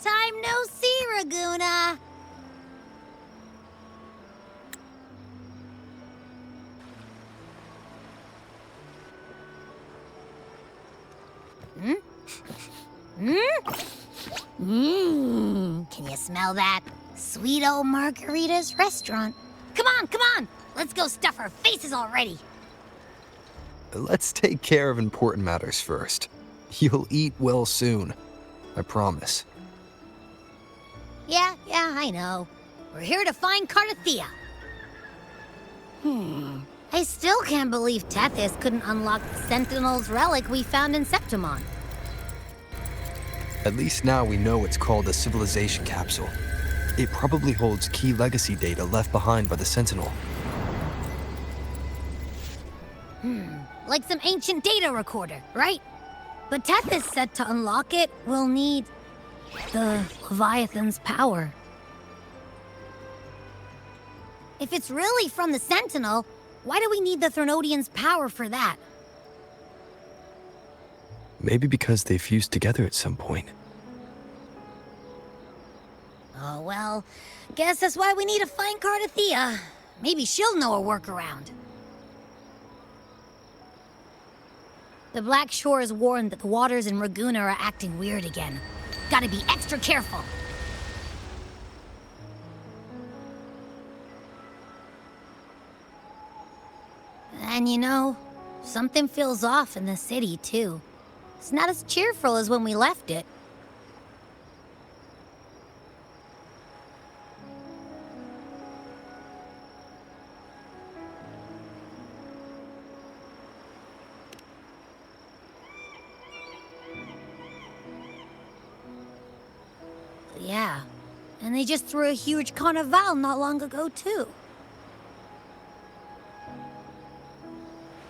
Long time no see, Ragunna. Can you smell that? Sweet old Margarita's restaurant. Come on! Let's go stuff our faces already. Let's take care of important matters first. You'll eat well soon. I promise. Yeah, I know. We're here to find Cardathea. I still can't believe Tethys couldn't unlock the Sentinel's relic we found in Septimont. At least now we know it's called a civilization capsule. It probably holds key legacy data left behind by the Sentinel. Like some ancient data recorder, right? But Tethys said to unlock it, we'll need the Leviathan's power. If it's really from the Sentinel, why do we need the Threnodian's power for that? Maybe because they fused together at some point. Oh, well, guess that's why we need to find Cardathea. Maybe she'll know a workaround. The Black Shore is warned that the waters in Ragunna are acting weird again. Gotta be extra careful. And you know, something feels off in the city, too. It's not as cheerful as when we left it. Yeah, and they just threw a huge carnival not long ago, too.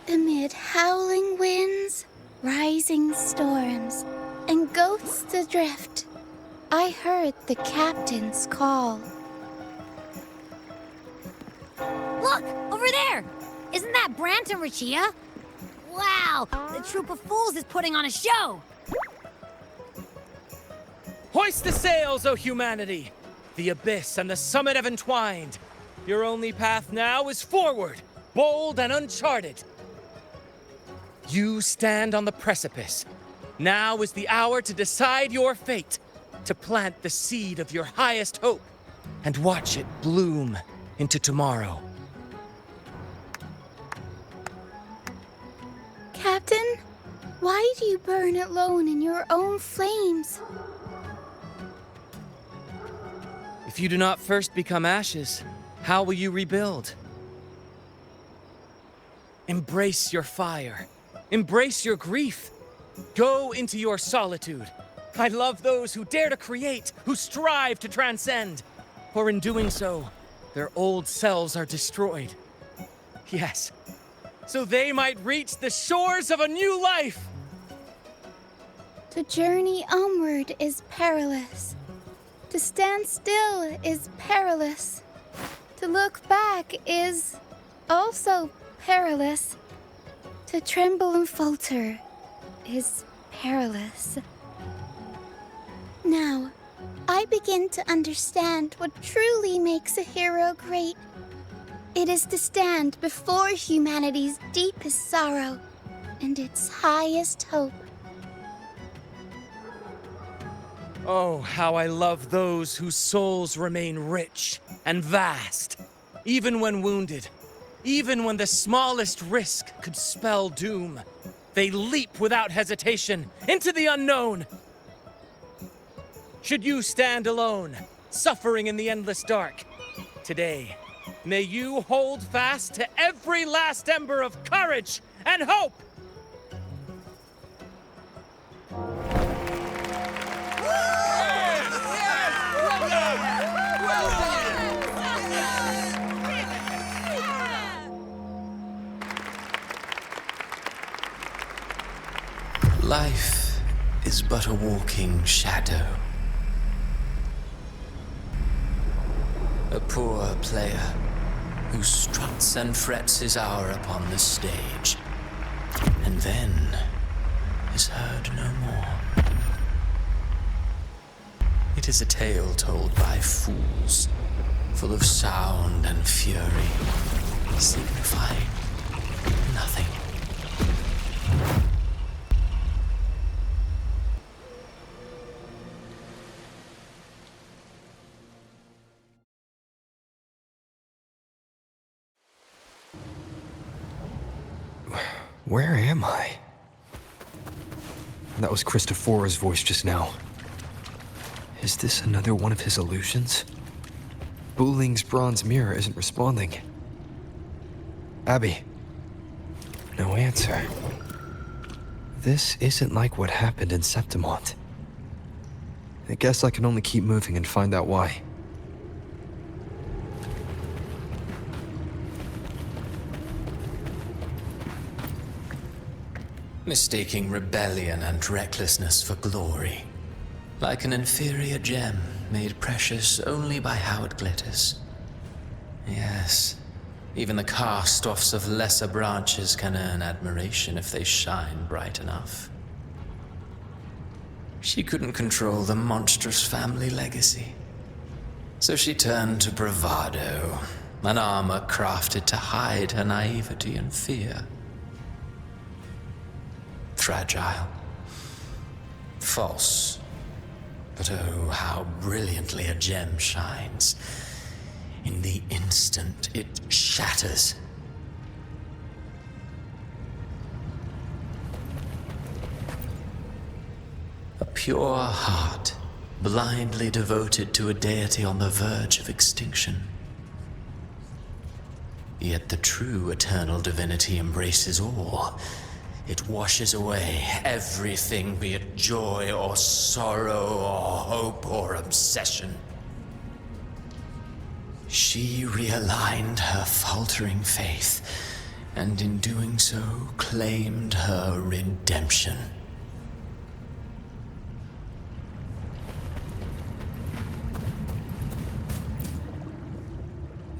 Amid howling winds, rising storms, and ghosts adrift, I heard the captain's call. Look, over there! Isn't that Brant and Rachia? Wow, the troop of fools is putting on a show! Hoist the sails, O humanity! The abyss and the summit have entwined. Your only path now is forward, bold and uncharted. You stand on the precipice. Now is the hour to decide your fate, to plant the seed of your highest hope, and watch it bloom into tomorrow. Captain, why do you burn alone in your own flames? If you do not first become ashes, how will you rebuild? Embrace your fire. Embrace your grief. Go into your solitude. I love those who dare to create, who strive to transcend. For in doing so, their old selves are destroyed. Yes, so they might reach the shores of a new life. To journey onward is perilous. To stand still is perilous. To look back is also perilous. To tremble and falter is perilous. Now, I begin to understand what truly makes a hero great. It is to stand before humanity's deepest sorrow and its highest hope. Oh, how I love those whose souls remain rich and vast, even when wounded, even when the smallest risk could spell doom. They leap without hesitation into the unknown. Should you stand alone, suffering in the endless dark, today, may you hold fast to every last ember of courage and hope. Life is but a walking shadow. A poor player who struts and frets his hour upon the stage, and then is heard no more. It It is a tale told by fools, full of sound and fury, signifying nothing. Where am I? That was Christophora's voice just now. Is this another one of his illusions? Buling's bronze mirror isn't responding. Abby. No answer. This isn't like what happened in Septimont. I guess I can only keep moving and find out why. Mistaking rebellion and recklessness for glory. Like an inferior gem, made precious only by how it glitters. Yes, even the cast-offs of lesser branches can earn admiration if they shine bright enough. She couldn't control the monstrous family legacy. So she turned to bravado, an armor crafted to hide her naivety and fear. Fragile. False. But oh, how brilliantly a gem shines. In the instant it shatters. A pure heart, blindly devoted to a deity on the verge of extinction. Yet the true eternal divinity embraces all. It washes away everything, be it joy or sorrow or hope or obsession. She realigned her faltering faith, and in doing so, claimed her redemption.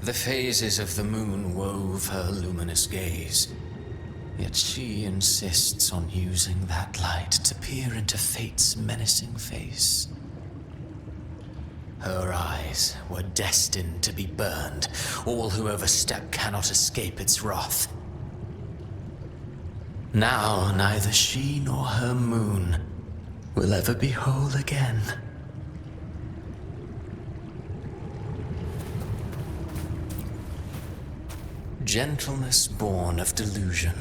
The phases of the moon wove her luminous gaze. Yet she insists on using that light to peer into fate's menacing face. Her eyes were destined to be burned. All who overstep cannot escape its wrath. Now neither she nor her moon will ever be whole again. Gentleness born of delusion.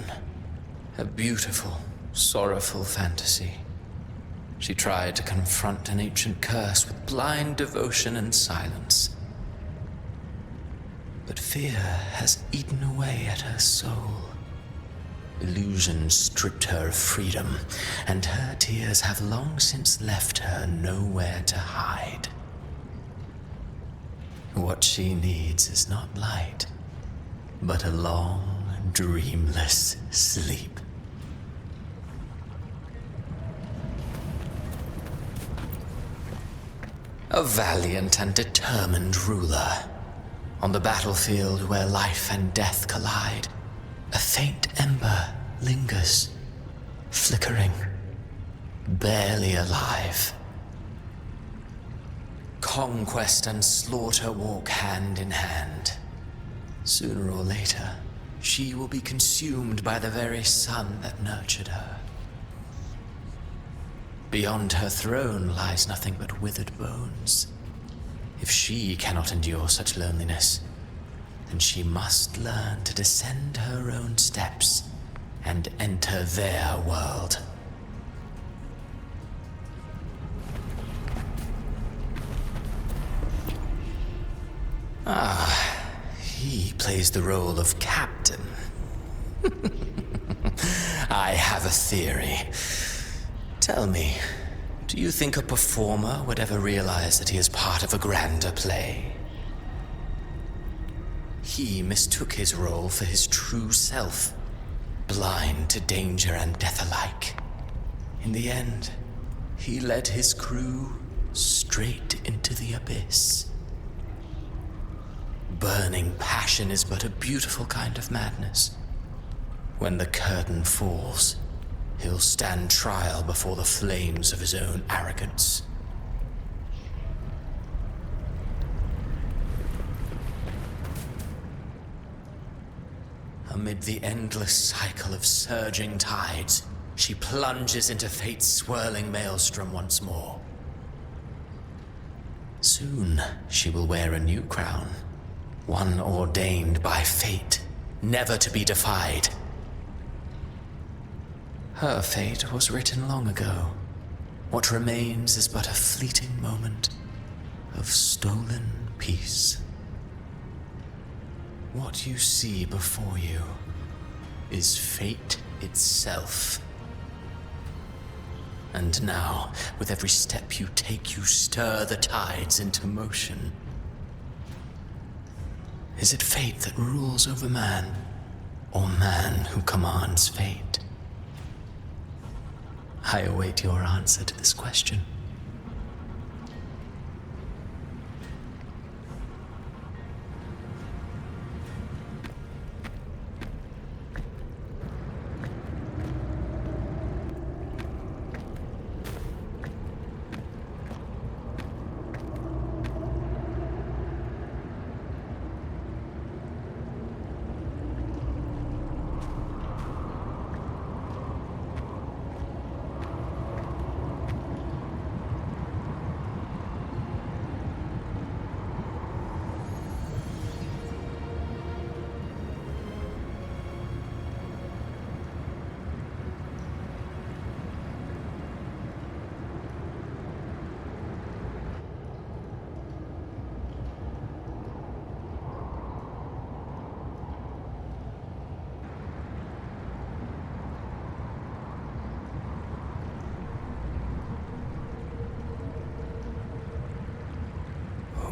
A beautiful, sorrowful fantasy. She tried to confront an ancient curse with blind devotion and silence. But fear has eaten away at her soul. Illusion stripped her of freedom, and her tears have long since left her nowhere to hide. What she needs is not light, but a long, dreamless sleep. A valiant and determined ruler. On the battlefield where life and death collide, a faint ember lingers, flickering, barely alive. Conquest and slaughter walk hand in hand. Sooner or later, she will be consumed by the very sun that nurtured her. Beyond her throne lies nothing but withered bones. If she cannot endure such loneliness, then she must learn to descend her own steps and enter their world. He plays the role of captain. I have a theory. Tell me, do you think a performer would ever realize that he is part of a grander play? He mistook his role for his true self, blind to danger and death alike. In the end, he led his crew straight into the abyss. Burning passion is but a beautiful kind of madness. When the curtain falls, he'll stand trial before the flames of his own arrogance. Amid the endless cycle of surging tides, she plunges into fate's swirling maelstrom once more. Soon, she will wear a new crown, one ordained by fate, never to be defied. Her fate was written long ago. What remains is but a fleeting moment of stolen peace. What you see before you is fate itself. And now, with every step you take, you stir the tides into motion. Is it fate that rules over man, or man who commands fate? I await your answer to this question.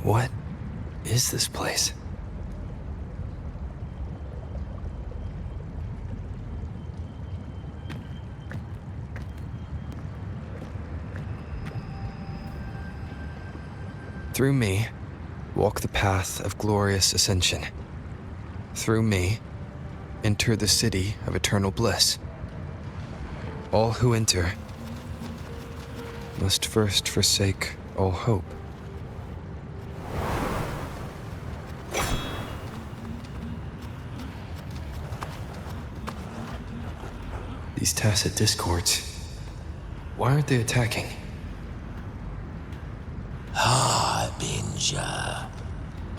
What is this place? Through me, walk the path of glorious ascension. Through me, enter the city of eternal bliss. All who enter must first forsake all hope. These tacit discords, why aren't they attacking? Harbinger,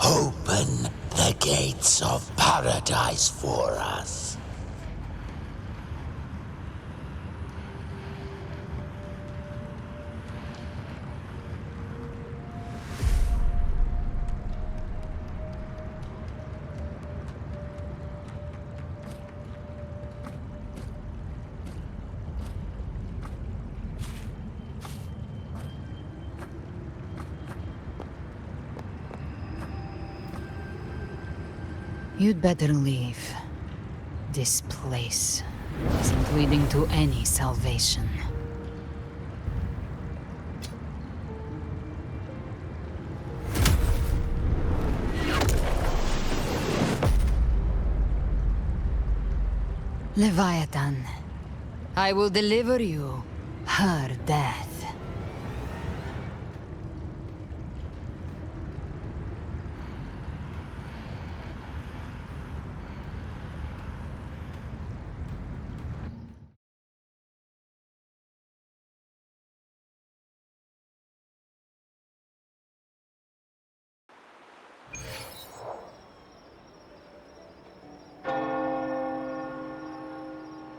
open the gates of paradise for us. You'd better leave. This place isn't leading to any salvation. Leviathan, I will deliver you her death.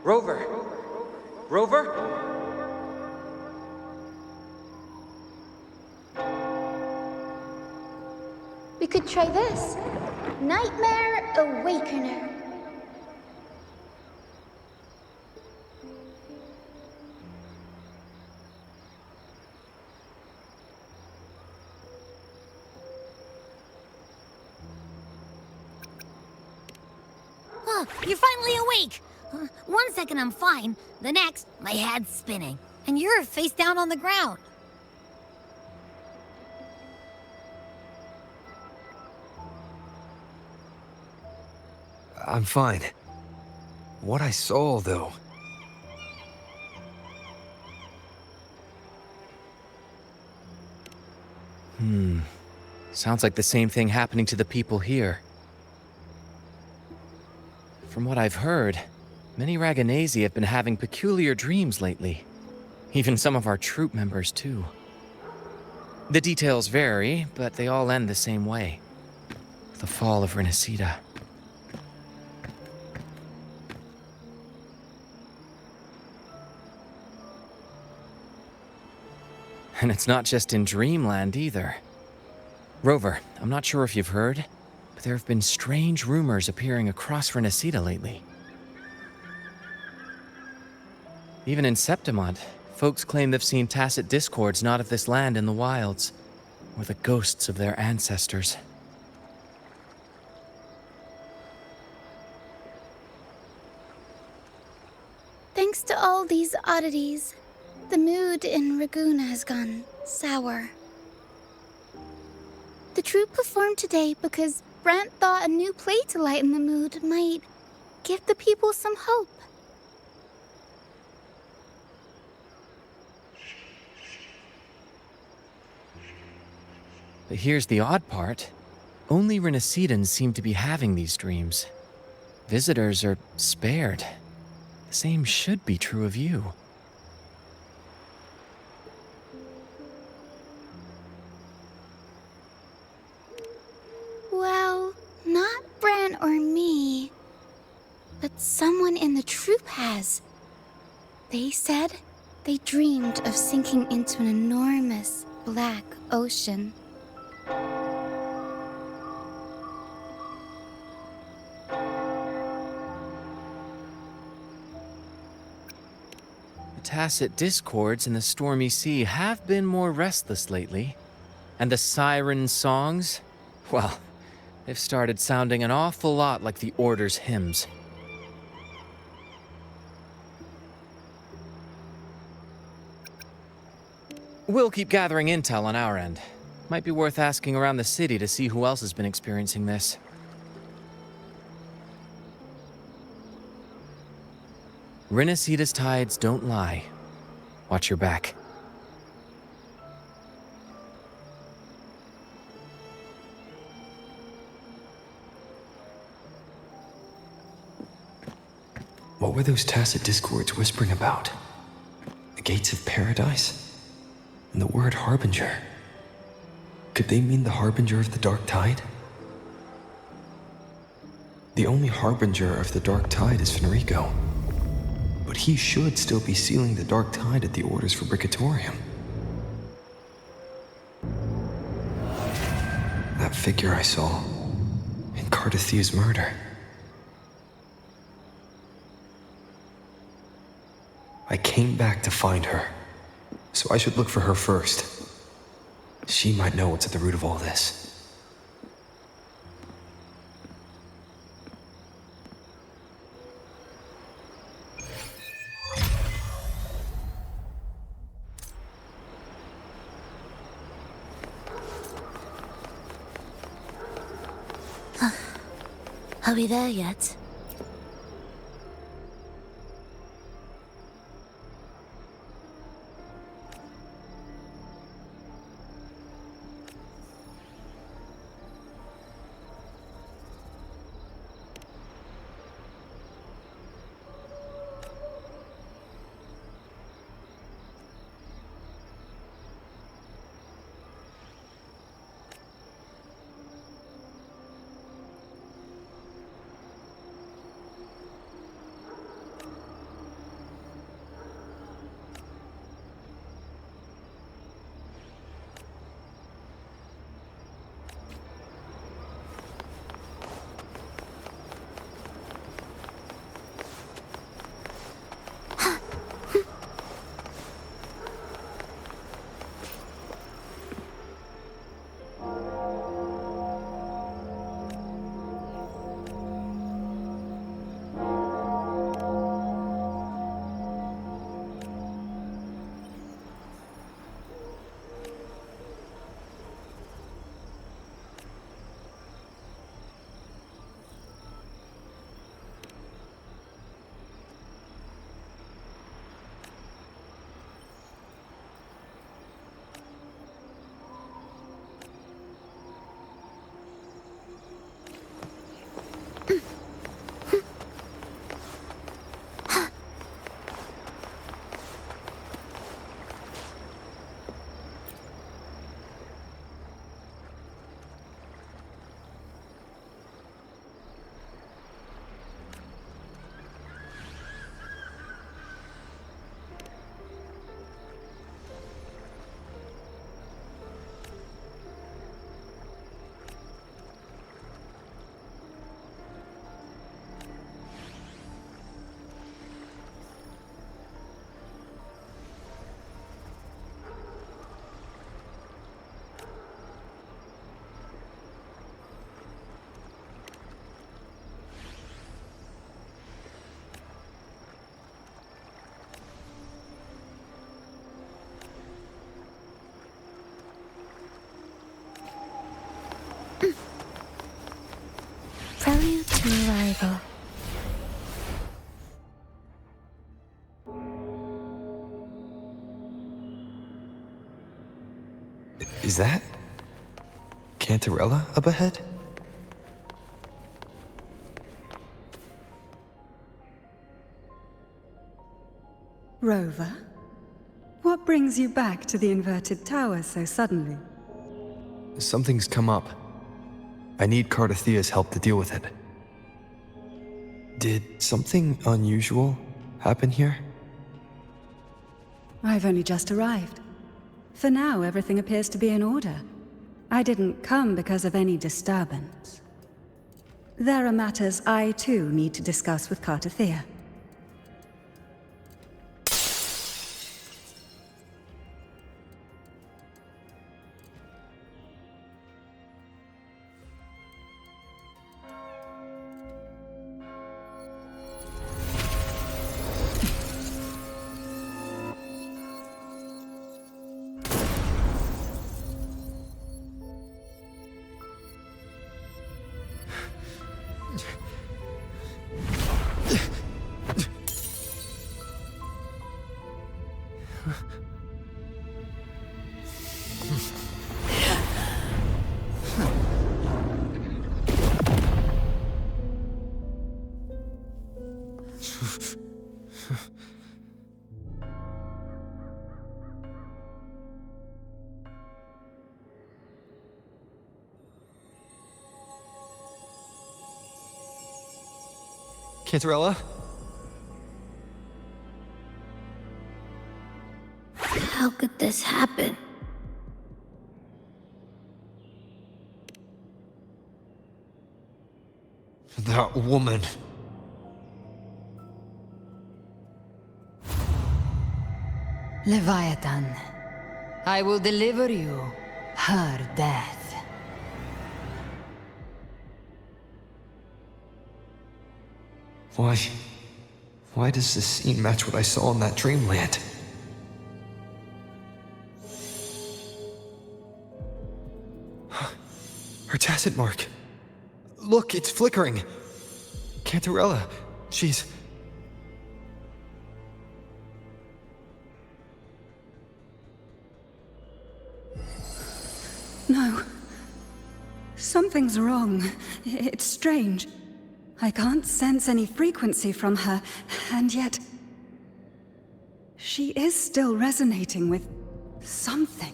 Rover! Rover? We could try this. Nightmare Awakener. Oh, you're finally awake! 1 second I'm fine, the next, my head's spinning. And you're face down on the ground. I'm fine. What I saw, though. Sounds like the same thing happening to the people here. From what I've heard, many Ragunnazi have been having peculiar dreams lately. Even some of our troop members, too. The details vary, but they all end the same way. The fall of Renacida. And it's not just in Dreamland either. Rover, I'm not sure if you've heard, but there have been strange rumors appearing across Renacida lately. Even in Septimont, folks claim they've seen tacit discords not of this land in the wilds, or the ghosts of their ancestors. Thanks to all these oddities, the mood in Ragunna has gone sour. The troupe performed today because Brant thought a new play to lighten the mood might give the people some hope. But here's the odd part. Only Renacidans seem to be having these dreams. Visitors are spared. The same should be true of you. Well, not Bran or me, but someone in the troupe has. They said they dreamed of sinking into an enormous black ocean. The tacit discords in the stormy sea have been more restless lately. And the siren songs? Well, they've started sounding an awful lot like the Order's hymns. We'll keep gathering intel on our end. Might be worth asking around the city to see who else has been experiencing this. Renacida's tides don't lie. Watch your back. What were those tacit discords whispering about? The gates of paradise? And the word harbinger? Could they mean the harbinger of the dark tide? The only harbinger of the dark tide is Fenrico. But he should still be sealing the dark tide at the Order's Fabricatorium. That figure I saw in Cardathia's murder. I came back to find her, so I should look for her first. She might know what's at the root of all this. Are we there yet? Prelude to arrival. Is that Cantarella up ahead? Rover, what brings you back to the inverted tower so suddenly? Something's come up. I need Cardathea's help to deal with it. Did something unusual happen here? I've only just arrived. For now, everything appears to be in order. I didn't come because of any disturbance. There are matters I, too, need to discuss with Cardathea. Cantarella? How could this happen? That woman. Leviathan, I will deliver you her death. Why does this scene match what I saw in that dreamland? Her tacit mark. Look, it's flickering. Cantarella, she's... No. Something's wrong. It's strange. I can't sense any frequency from her, and yet... she is still resonating with something.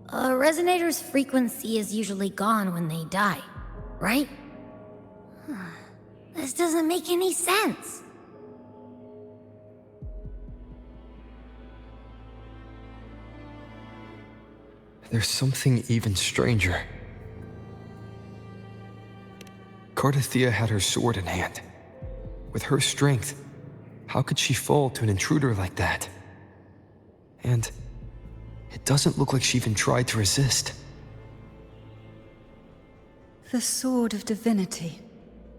A resonator's frequency is usually gone when they die, right? This doesn't make any sense. There's something even stranger. Cardathea had her sword in hand. With her strength, how could she fall to an intruder like that? And it doesn't look like she even tried to resist. The Sword of Divinity,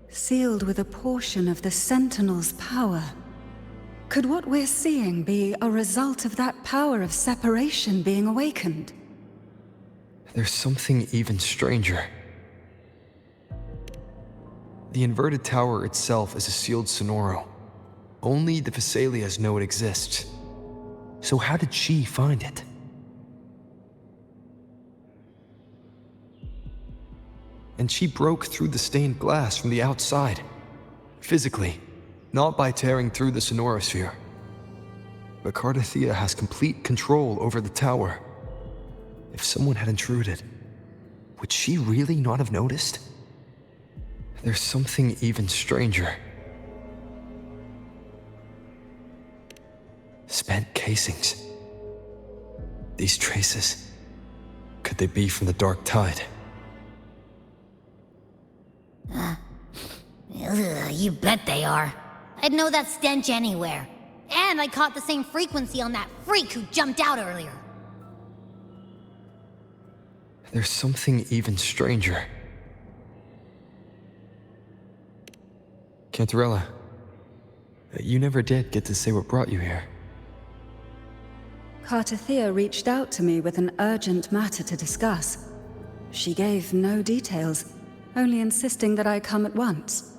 sealed with a portion of the Sentinel's power. Could what we're seeing be a result of that power of separation being awakened? There's something even stranger. The inverted tower itself is a sealed sonoro. Only the Vesalias know it exists. So how did she find it? And she broke through the stained glass from the outside. Physically, not by tearing through the sonorosphere. But Cardathea has complete control over the tower. If someone had intruded, would she really not have noticed? There's something even stranger. Spent casings. These traces, could they be from the Dark Tide? You bet they are. I'd know that stench anywhere. And I caught the same frequency on that freak who jumped out earlier. There's something even stranger. Cantarella, you never did get to say what brought you here. Cardathea reached out to me with an urgent matter to discuss. She gave no details, only insisting that I come at once.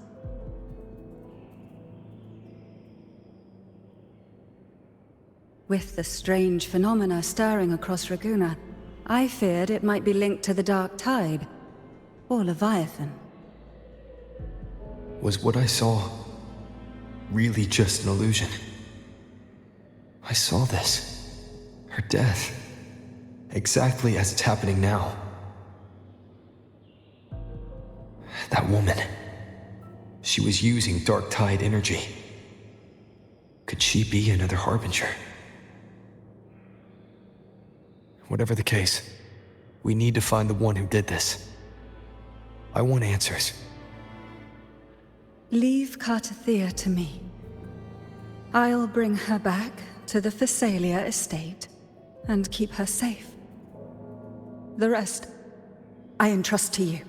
With the strange phenomena stirring across Ragunna, I feared it might be linked to the Dark Tide, or Leviathan. Was what I saw really just an illusion? I saw this. Her death. Exactly as it's happening now. That woman. She was using Dark Tide energy. Could she be another Harbinger? Whatever the case, we need to find the one who did this. I want answers. Leave Cartathea to me. I'll bring her back to the Phasalia estate and keep her safe. The rest, I entrust to you.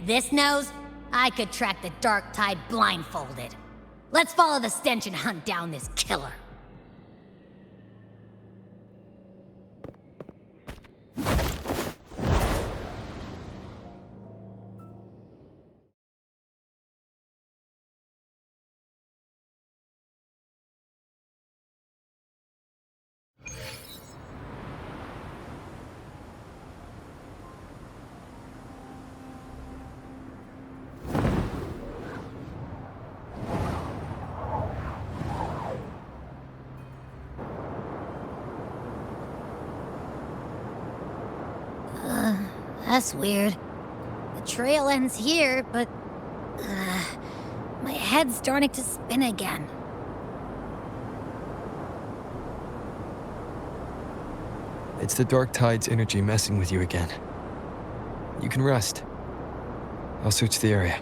This nose? I could track the Dark Tide blindfolded. Let's follow the stench and hunt down this killer. That's weird. The trail ends here, but... my head's starting to spin again. It's the Dark Tide's energy messing with you again. You can rest. I'll search the area.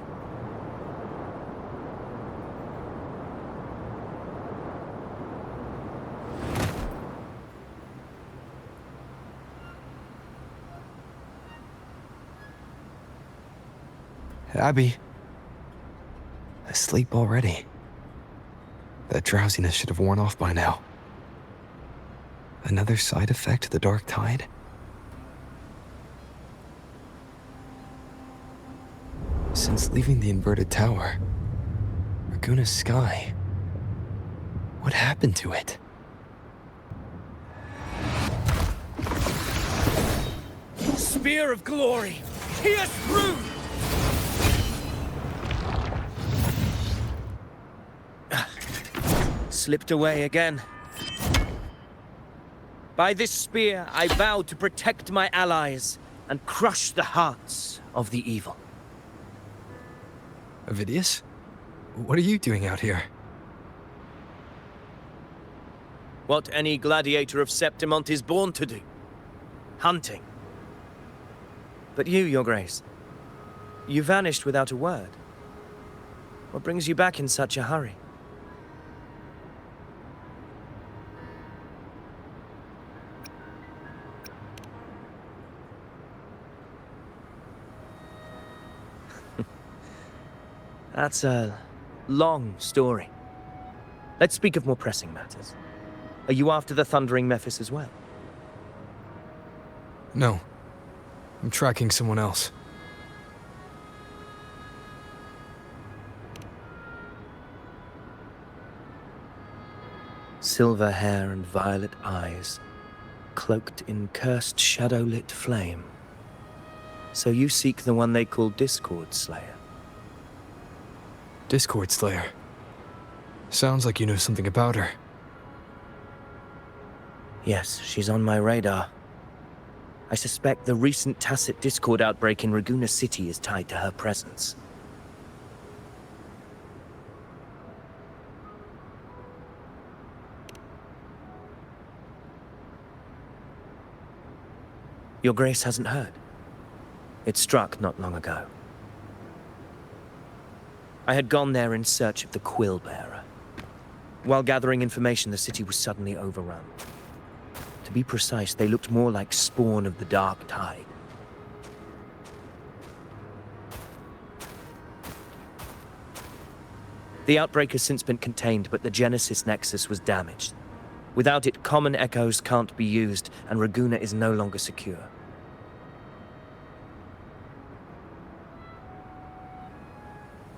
Abby. Asleep already. That drowsiness should have worn off by now. Another side effect of the Dark Tide? Since leaving the inverted tower, Ragunna's sky, what happened to it? Spear of glory! Pierce through! Slipped away again. By this spear, I vow to protect my allies and crush the hearts of the evil. Avidius? What are you doing out here? What any gladiator of Septimont is born to do. Hunting. But you, Your Grace, you vanished without a word. What brings you back in such a hurry? That's a long story. Let's speak of more pressing matters. Are you after the Thundering Mephis as well? No. I'm tracking someone else. Silver hair and violet eyes, cloaked in cursed shadow-lit flame. So you seek the one they call Discord Slayer. Discord Slayer. Sounds like you know something about her. Yes, she's on my radar. I suspect the recent tacit Discord outbreak in Ragunna City is tied to her presence. Your Grace hasn't heard. It struck not long ago. I had gone there in search of the Quill Bearer. While gathering information, the city was suddenly overrun. To be precise, they looked more like spawn of the Dark Tide. The outbreak has since been contained, but the Genesis Nexus was damaged. Without it, common echoes can't be used, and Ragunna is no longer secure.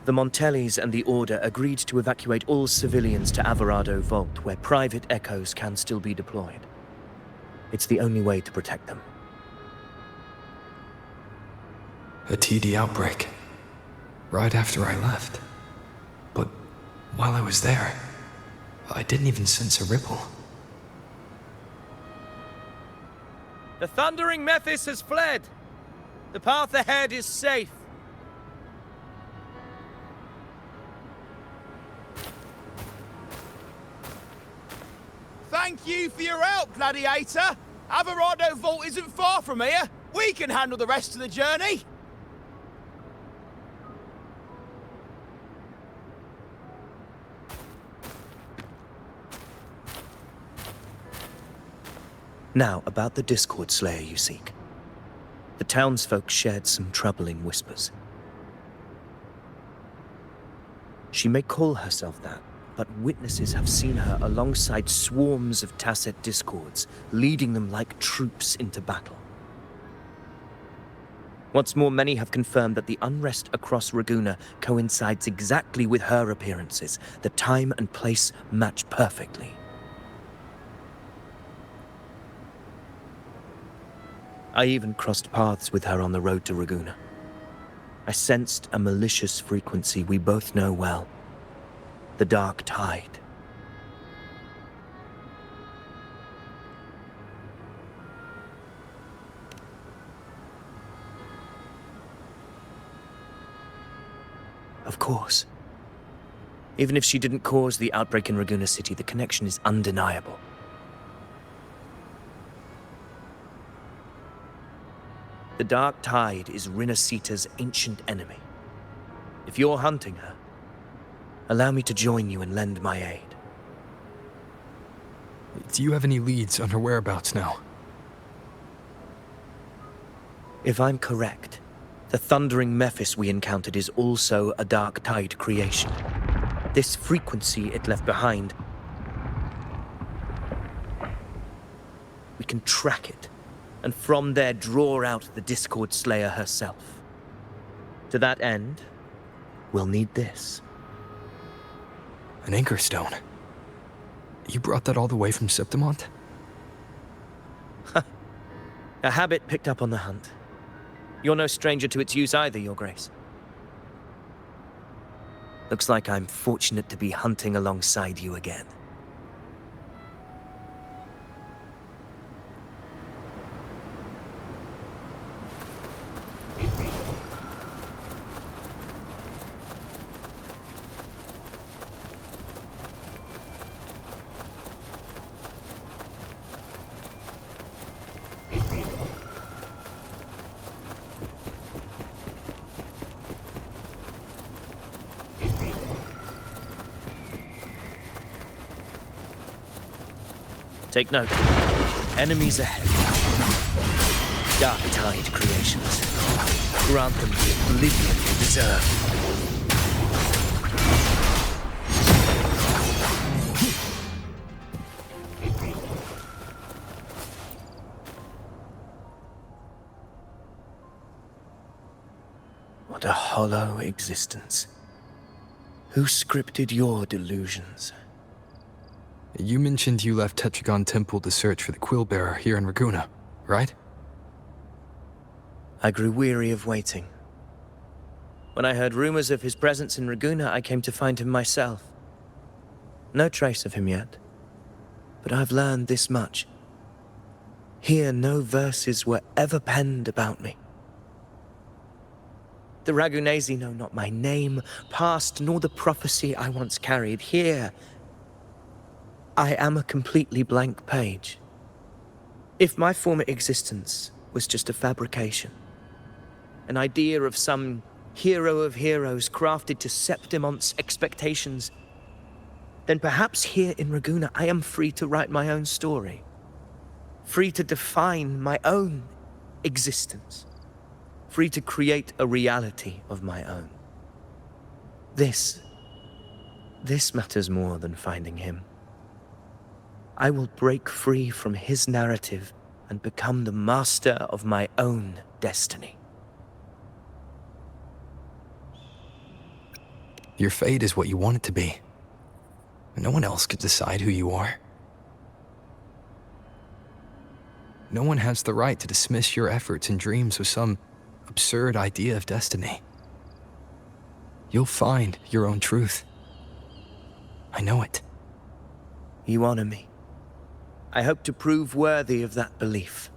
The Montellis and the Order agreed to evacuate all civilians to Alvarado Vault, where private echoes can still be deployed. It's the only way to protect them. A TD outbreak. Right after I left. But while I was there, I didn't even sense a ripple. The Thundering Mephis has fled. The path ahead is safe. Thank you for your help, Gladiator. Alvarado Vault isn't far from here. We can handle the rest of the journey. Now, about the Discord Slayer you seek. The townsfolk shared some troubling whispers. She may call herself that, but witnesses have seen her alongside swarms of tacet discords, leading them like troops into battle. What's more, many have confirmed that the unrest across Ragunna coincides exactly with her appearances. The time and place match perfectly. I even crossed paths with her on the road to Ragunna. I sensed a malicious frequency we both know well. The Dark Tide. Of course. Even if she didn't cause the outbreak in Ragunna City, the connection is undeniable. The Dark Tide is Rinasita's ancient enemy. If you're hunting her, allow me to join you and lend my aid. Do you have any leads on her whereabouts now? If I'm correct, the Thundering Mephis we encountered is also a Dark Tide creation. This frequency it left behind, we can track it, and from there draw out the Discord Slayer herself. To that end, we'll need this. An anchor stone. You brought that all the way from Septimont? A habit picked up on the hunt. You're no stranger to its use either, Your Grace. Looks like I'm fortunate to be hunting alongside you again. Take note. Enemies ahead. Dark Tide creations. Grant them the oblivion they deserve. What a hollow existence. Who scripted your delusions? You mentioned you left Tetragon Temple to search for the Quill Bearer here in Ragunna, right? I grew weary of waiting. When I heard rumors of his presence in Ragunna, I came to find him myself. No trace of him yet, but I've learned this much. Here, no verses were ever penned about me. The Ragunesi know not my name, past, nor the prophecy I once carried. Here, I am a completely blank page. If my former existence was just a fabrication, an idea of some hero of heroes crafted to Septimont's expectations, then perhaps here in Ragunna I am free to write my own story, free to define my own existence, free to create a reality of my own. This This matters more than finding him. I will break free from his narrative and become the master of my own destiny. Your fate is what you want it to be. No one else could decide who you are. No one has the right to dismiss your efforts and dreams with some absurd idea of destiny. You'll find your own truth. I know it. You honor me. I hope to prove worthy of that belief.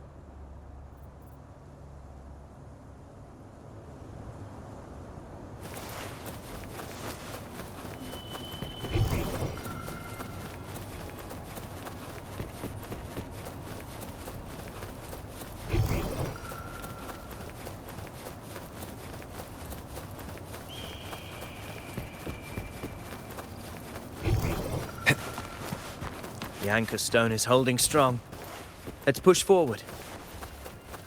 The anchor stone is holding strong. Let's push forward.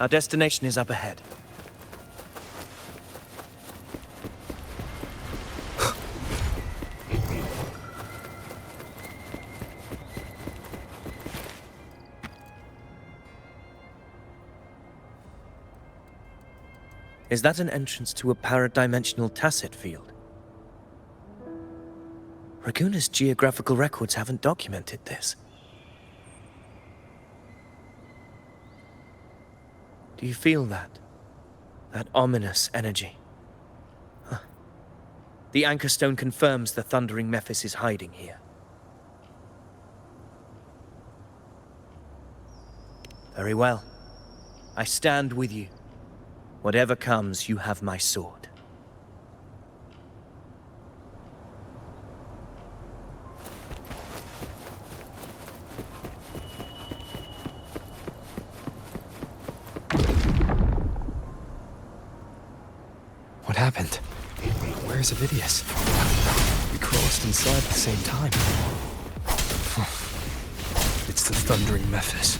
Our destination is up ahead. Is that an entrance to a paradimensional tacit field? Ragunna's geographical records haven't documented this. Do you feel that? That ominous energy? Huh. The anchor stone confirms the thundering Mephis is hiding here. Very well. I stand with you. Whatever comes, you have my sword. What happened? Where's Avidius? We crossed inside at the same time. It's the thundering Mephis.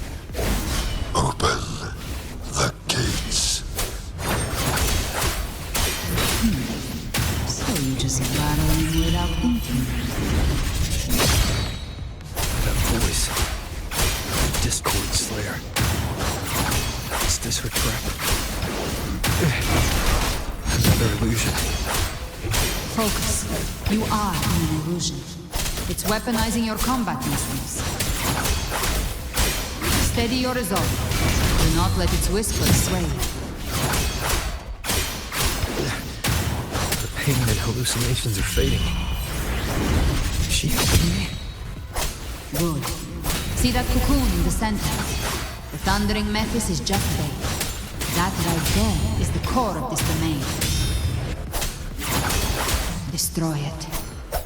Open the gates. So you just battling without thinking. That voice. Discord Slayer. Is this her trap? Another illusion. Focus. You are in an illusion. It's weaponizing your combat instincts. Steady your resolve. Do not let its whispers sway you. The pain and hallucinations are fading. Is she helping me? Good. See that cocoon in the center? The thundering Mephis is just bait. That right there is the core of this domain. Destroy it.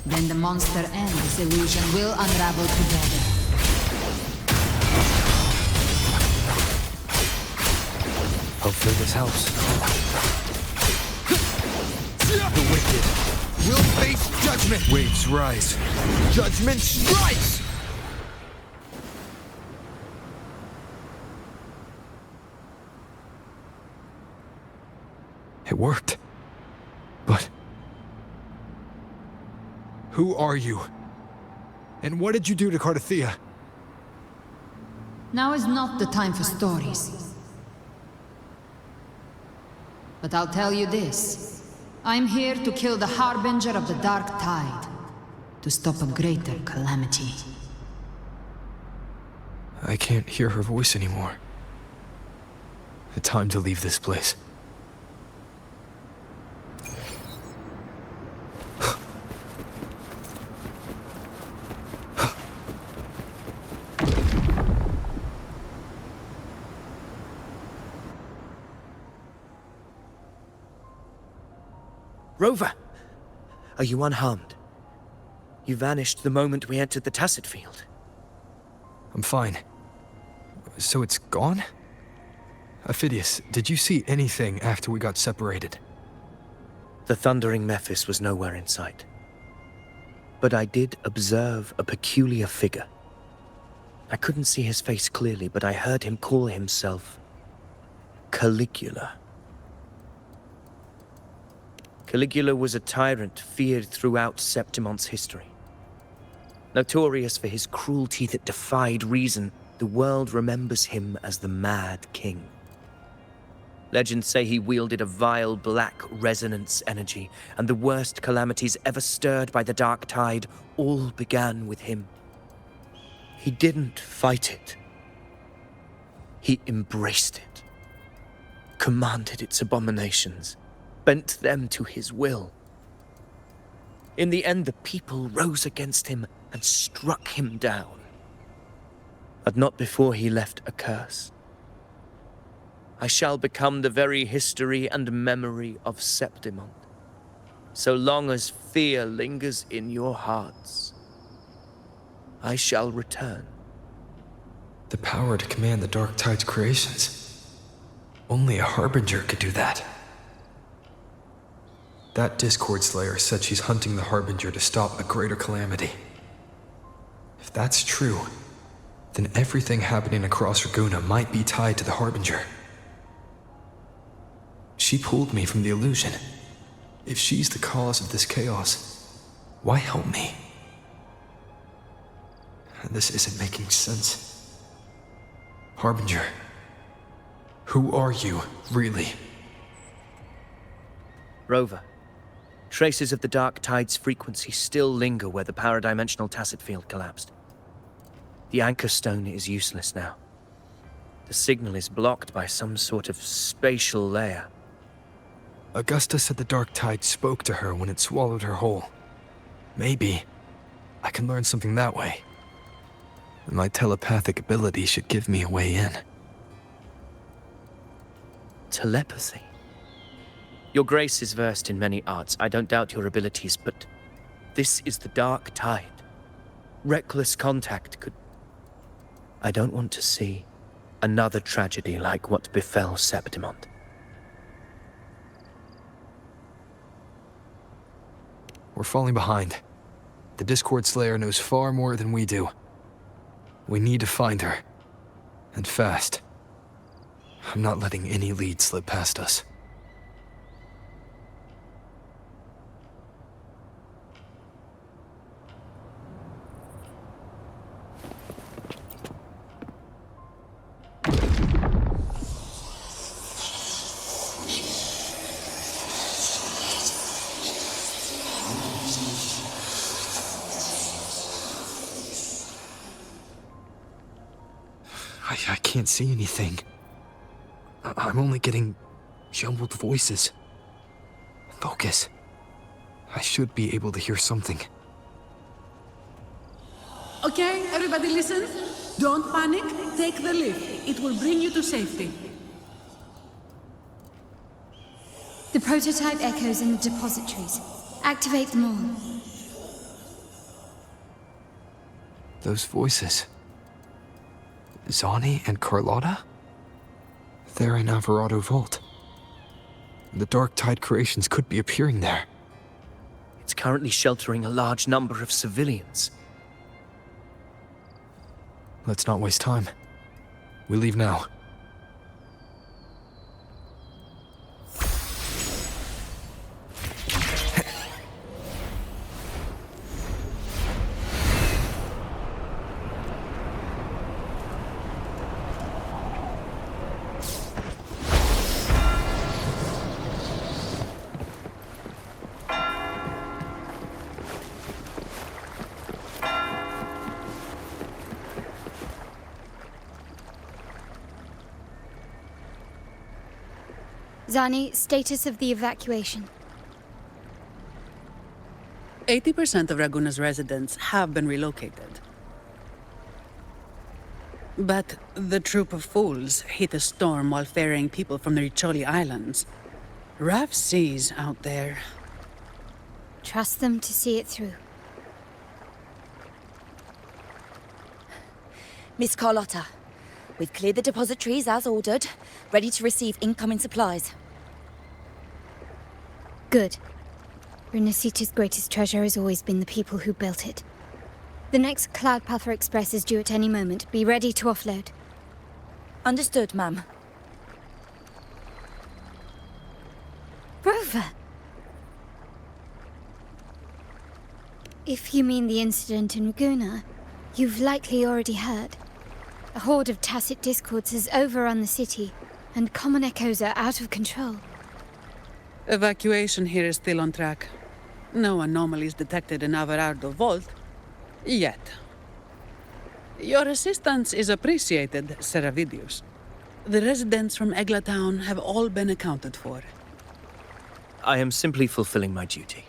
Then the monster and this illusion will unravel together. Hopefully this helps. The wicked will face judgment! Waves rise. Judgment strikes! It worked. But... who are you? And what did you do to Cardathea? Now is not the time for stories. But I'll tell you this. I'm here to kill the Harbinger of the Dark Tide. To stop a greater calamity. I can't hear her voice anymore. Time to leave this place. Rover! Are you unharmed? You vanished the moment we entered the tacit field. I'm fine. So it's gone? Ophidius, did you see anything after we got separated? The thundering Mephis was nowhere in sight. But I did observe a peculiar figure. I couldn't see his face clearly, but I heard him call himself Caligula. Caligula was a tyrant feared throughout Septimont's history. Notorious for his cruelty that defied reason, the world remembers him as the Mad King. Legends say he wielded a vile black resonance energy, and the worst calamities ever stirred by the Dark Tide all began with him. He didn't fight it. He embraced it, commanded its abominations, bent them to his will. In the end, the people rose against him and struck him down. But not before he left a curse. I shall become the very history and memory of Septimont, so long as fear lingers in your hearts. I shall return. The power to command the Dark Tide's creations. Only a Harbinger could do that. That Discord Slayer said she's hunting the Harbinger to stop a greater calamity. If that's true, then everything happening across Ragunna might be tied to the Harbinger. She pulled me from the illusion. If she's the cause of this chaos, why help me? This isn't making sense. Harbinger, who are you, really? Rover, traces of the Dark Tide's frequency still linger where the paradimensional tacit field collapsed. The anchor stone is useless now. The signal is blocked by some sort of spatial layer. Augusta said the Dark Tide spoke to her when it swallowed her whole. Maybe I can learn something that way. My telepathic ability should give me a way in. Telepathy? Your Grace is versed in many arts. I don't doubt your abilities, but this is the Dark Tide. Reckless contact could... I don't want to see another tragedy like what befell Septimont. We're falling behind. The Discord Slayer knows far more than we do. We need to find her. And fast. I'm not letting any lead slip past us. I can't see anything. I'm only getting jumbled voices. Focus. I should be able to hear something. Okay, everybody listen. Don't panic. Take the lift. It will bring you to safety. The prototype echoes in the depositories. Activate them all. Those voices. Zani and Carlotta? They're in Alvarado Vault. The Dark Tide creations could be appearing there. It's currently sheltering a large number of civilians. Let's not waste time. We leave now. Zani, status of the evacuation. 80% of Ragunna's residents have been relocated. But the troop of fools hit a storm while ferrying people from the Riccioli Islands. Rough seas out there. Trust them to see it through. Miss Carlotta, we've cleared the depositories as ordered, ready to receive incoming supplies. Good. Renacita's greatest treasure has always been the people who built it. The next Cloudpather Express is due at any moment. Be ready to offload. Understood, ma'am. Rover! If you mean the incident in Ragunna, you've likely already heard. A horde of tacit discords has overrun the city, and common echoes are out of control. Evacuation here is still on track. No anomalies detected in Averardo Vault. Yet. Your assistance is appreciated, Seravidius. The residents from Eglatown have all been accounted for. I am simply fulfilling my duty.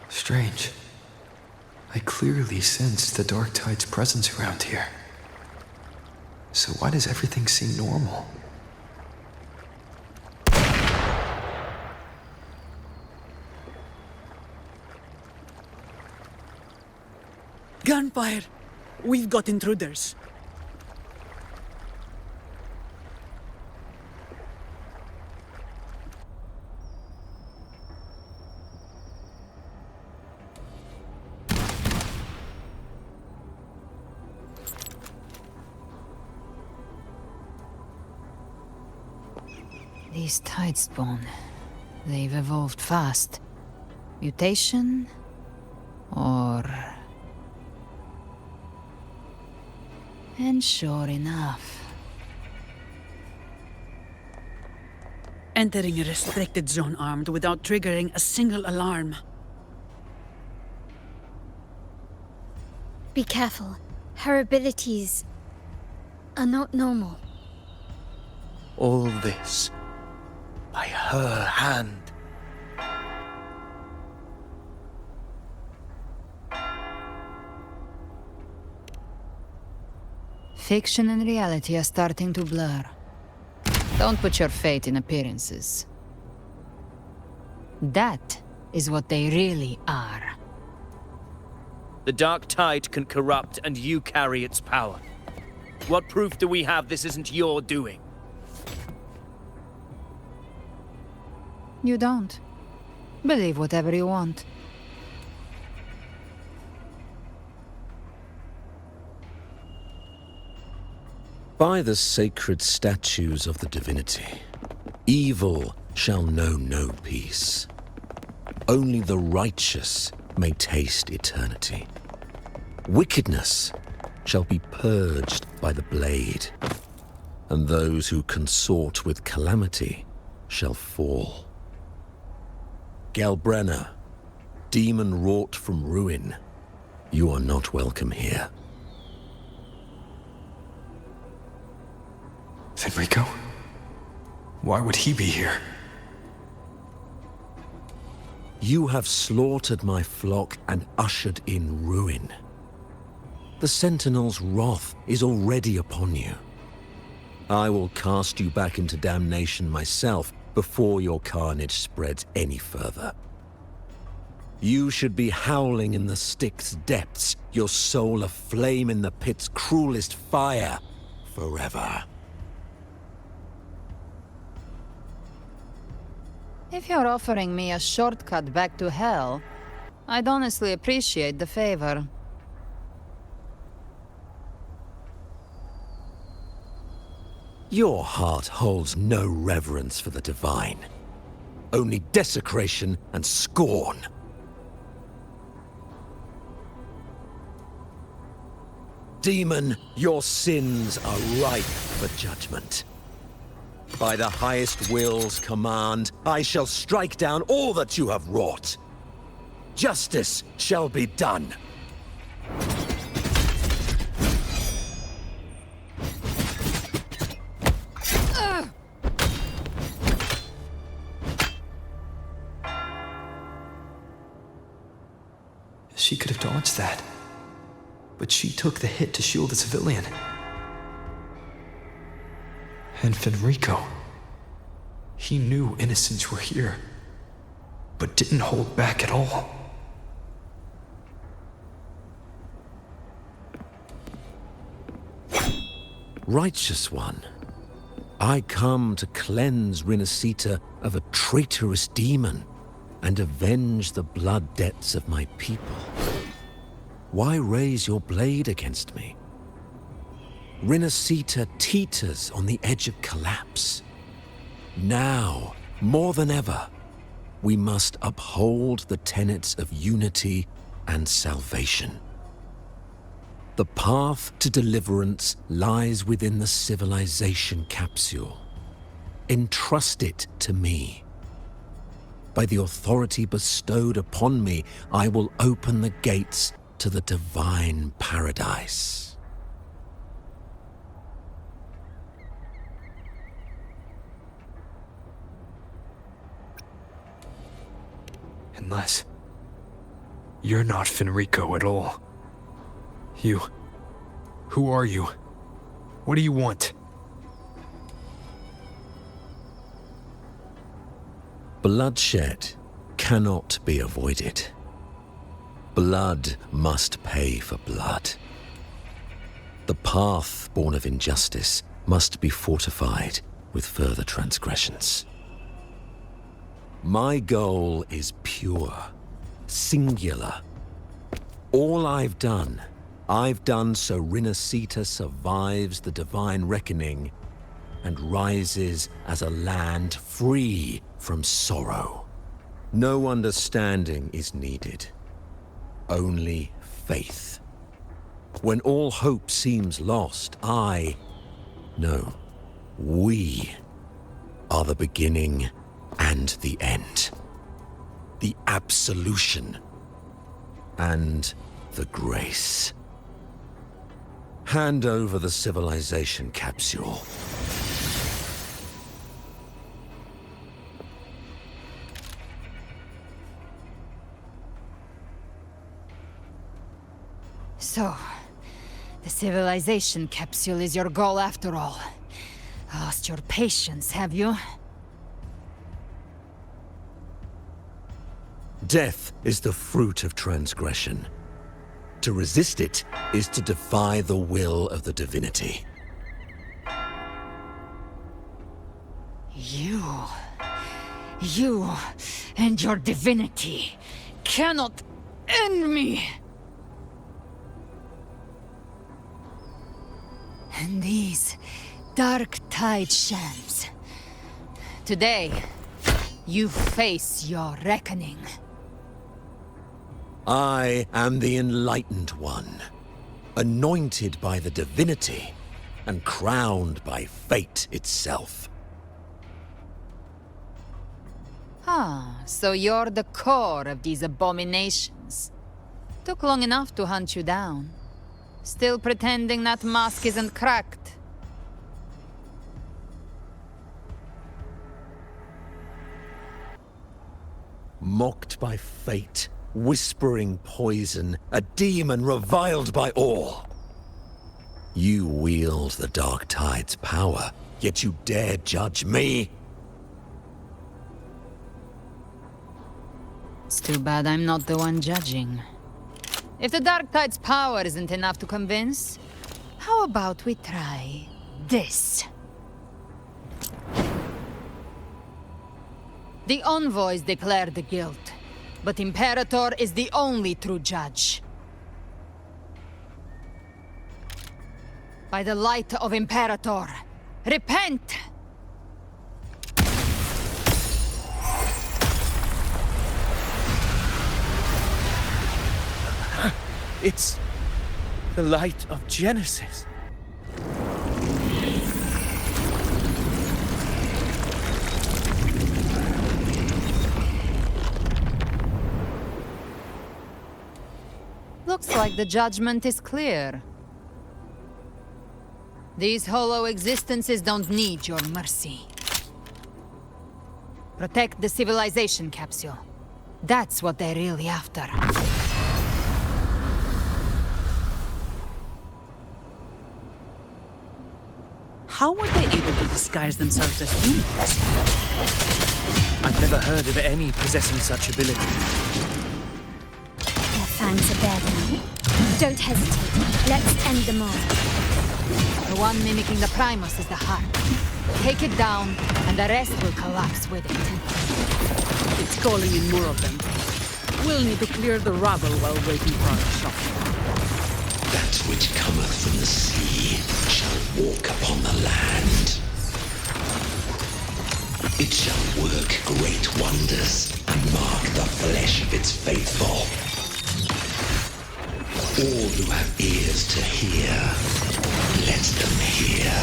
Strange. I clearly sensed the Dark Tide's presence around here. So why does everything seem normal? Gunfire! We've got intruders. These Tidespawn, they've evolved fast. Mutation? Or... And sure enough... Entering a restricted zone armed without triggering a single alarm. Be careful. Her abilities are not normal. All this by her hand. Fiction and reality are starting to blur. Don't put your faith in appearances. That is what they really are. The Dark Tide can corrupt, and you carry its power. What proof do we have this isn't your doing? You don't. Believe whatever you want. By the sacred statues of the divinity, evil shall know no peace. Only the righteous may taste eternity. Wickedness shall be purged by the blade, and those who consort with calamity shall fall. Galbrenna, demon wrought from ruin, you are not welcome here. Fenrico? Why would he be here? You have slaughtered my flock and ushered in ruin. The Sentinel's wrath is already upon you. I will cast you back into damnation myself before your carnage spreads any further. You should be howling in the Styx's depths, your soul aflame in the pit's cruelest fire, forever. If you're offering me a shortcut back to hell, I'd honestly appreciate the favor. Your heart holds no reverence for the divine. Only desecration and scorn. Demon, your sins are ripe for judgment. By the highest will's command, I shall strike down all that you have wrought. Justice shall be done. She could have dodged that. But she took the hit to shield a civilian. And Fenrico. He knew innocents were here, but didn't hold back at all. Righteous one, I come to cleanse Rinascita of a traitorous demon and avenge the blood debts of my people. Why raise your blade against me? Rinascita teeters on the edge of collapse. Now, more than ever, we must uphold the tenets of unity and salvation. The path to deliverance lies within the civilization capsule. Entrust it to me. By the authority bestowed upon me, I will open the gates to the divine paradise. Unless you're not Fenrico at all. Who are you? What do you want? Bloodshed cannot be avoided. Blood must pay for blood. The path born of injustice must be fortified with further transgressions. My goal is pure, singular. All I've done so Rinascita survives the divine reckoning and rises as a land free from sorrow. No understanding is needed, only faith. When all hope seems lost, we are the beginning and the end. The absolution and the grace. Hand over the civilization capsule. So, the civilization capsule is your goal after all. Lost your patience, have you? Death is the fruit of transgression. To resist it is to defy the will of the divinity. You and your divinity cannot end me! And these dark tide shams. Today, you face your reckoning. I am the Enlightened One, anointed by the divinity and crowned by fate itself. Ah, so you're the core of these abominations. Took long enough to hunt you down. Still pretending that mask isn't cracked. Mocked by fate, whispering poison, a demon reviled by all. You wield the Dark Tide's power, yet you dare judge me? It's too bad I'm not the one judging. If the Dark Tide's power isn't enough to convince, how about we try this? The envoys declare the guilt, but Imperator is the only true judge. By the light of Imperator, repent! It's the light of Genesis. Looks like the judgment is clear. These hollow existences don't need your mercy. Protect the civilization capsule. That's what they're really after. How were they able to disguise themselves as humans? I've never heard of any possessing such ability. Their fangs are bare now. Don't hesitate. Let's end them all. The one mimicking the Primus is the heart. Take it down, and the rest will collapse with it. It's calling in more of them. We'll need to clear the rubble while waiting for our shot. That which cometh from the sea shall walk upon the land. It shall work great wonders, mark the flesh of its faithful. All who have ears to hear, let them hear.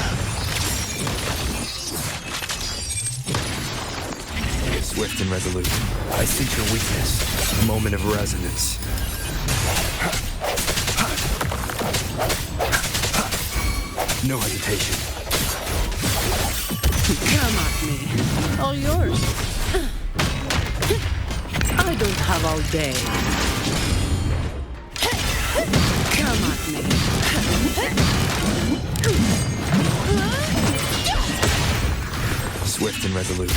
Swift and resolute. I sense your weakness. Moment of resonance. No hesitation. Come at me. All yours. I don't have all day. Come at me. Swift and resolute.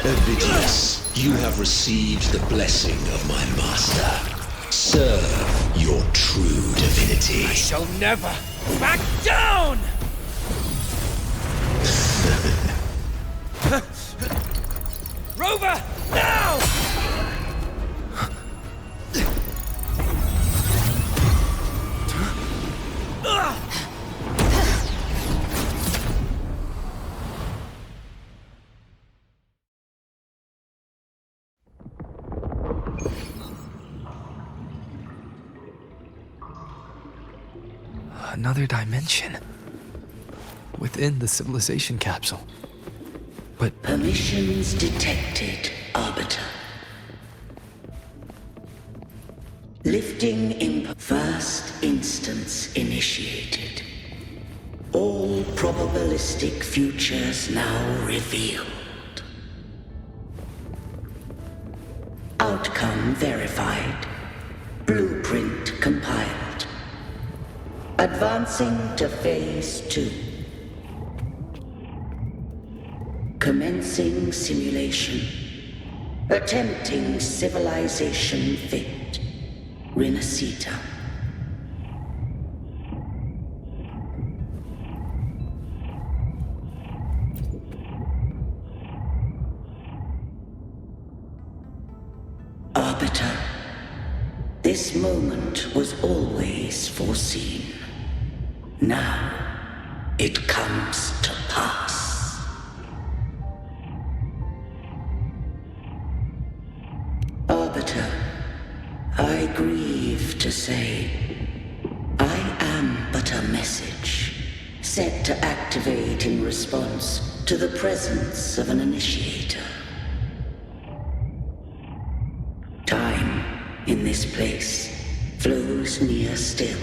Ovidius, you have received the blessing of my master. Serve your true divinity. I shall never back down! Rover, now! Another dimension. Within the civilization capsule. But permissions detected, Arbiter. Lifting first instance initiated. All probabilistic futures now revealed. Outcome verified. Blueprint compiled. Advancing to Phase 2. Commencing simulation. Attempting civilization fit. Renacita. Arbiter, this moment was always foreseen. Now, it comes to pass. Arbiter, I grieve to say, I am but a message, set to activate in response to the presence of an initiator. Time, in this place, flows near still.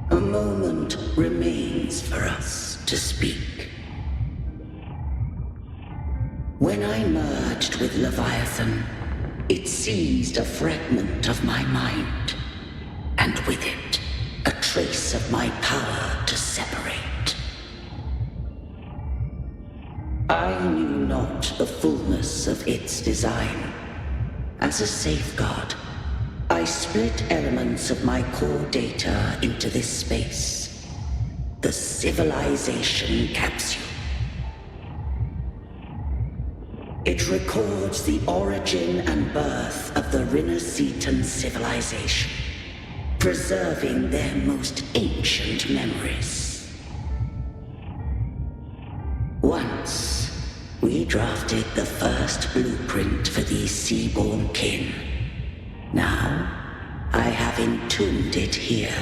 A moment remains for us to speak. When I merged with Leviathan, it seized a fragment of my mind, and with it, a trace of my power to separate. I knew not the fullness of its design. As a safeguard, I split elements of my core data into this space, the civilization capsule. It records the origin and birth of the Renacetan civilization, preserving their most ancient memories. Once, we drafted the first blueprint for these seaborn kin. Now, I have entombed it here.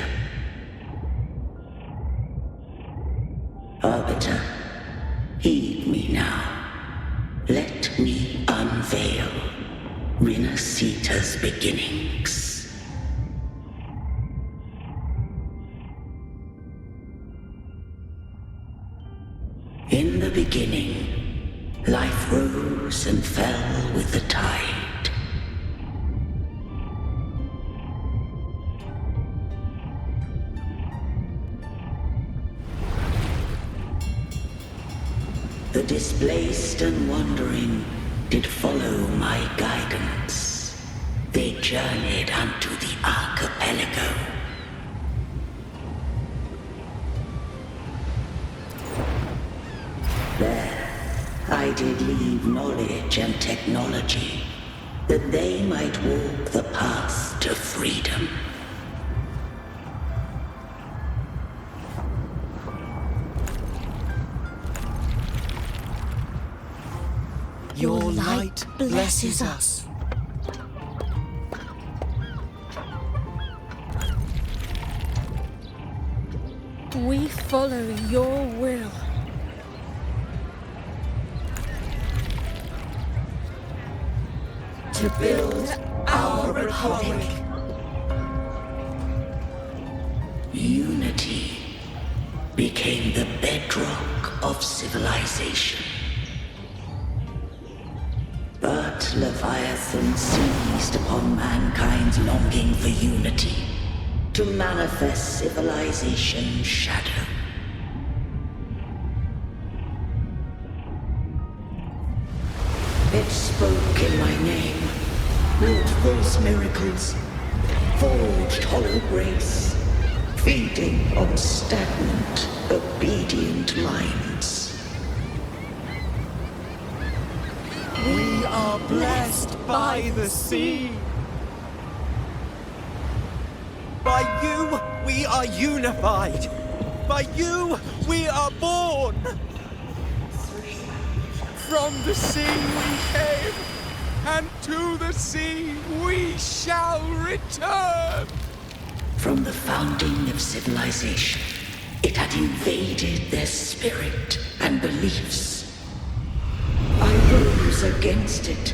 Arbiter, heed me now. Let me unveil Renacita's beginnings. In the beginning, life rose and fell with the tide. The displaced and wandering did follow my guidance. They journeyed unto the archipelago. There, I did leave knowledge and technology, that they might walk the path to freedom. blesses us. We follow your will. To build our republic. Unity became the bedrock of civilization. But Leviathan seized upon mankind's longing for unity to manifest civilization's shadow. It spoke in my name, wrought false miracles, forged hollow grace, feeding on stagnant, obedient minds. We are blessed by the sea. By you, we are unified. By you, we are born. From the sea we came, and to the sea we shall return. From the founding of civilization, it had invaded their spirit and beliefs. I rose against it,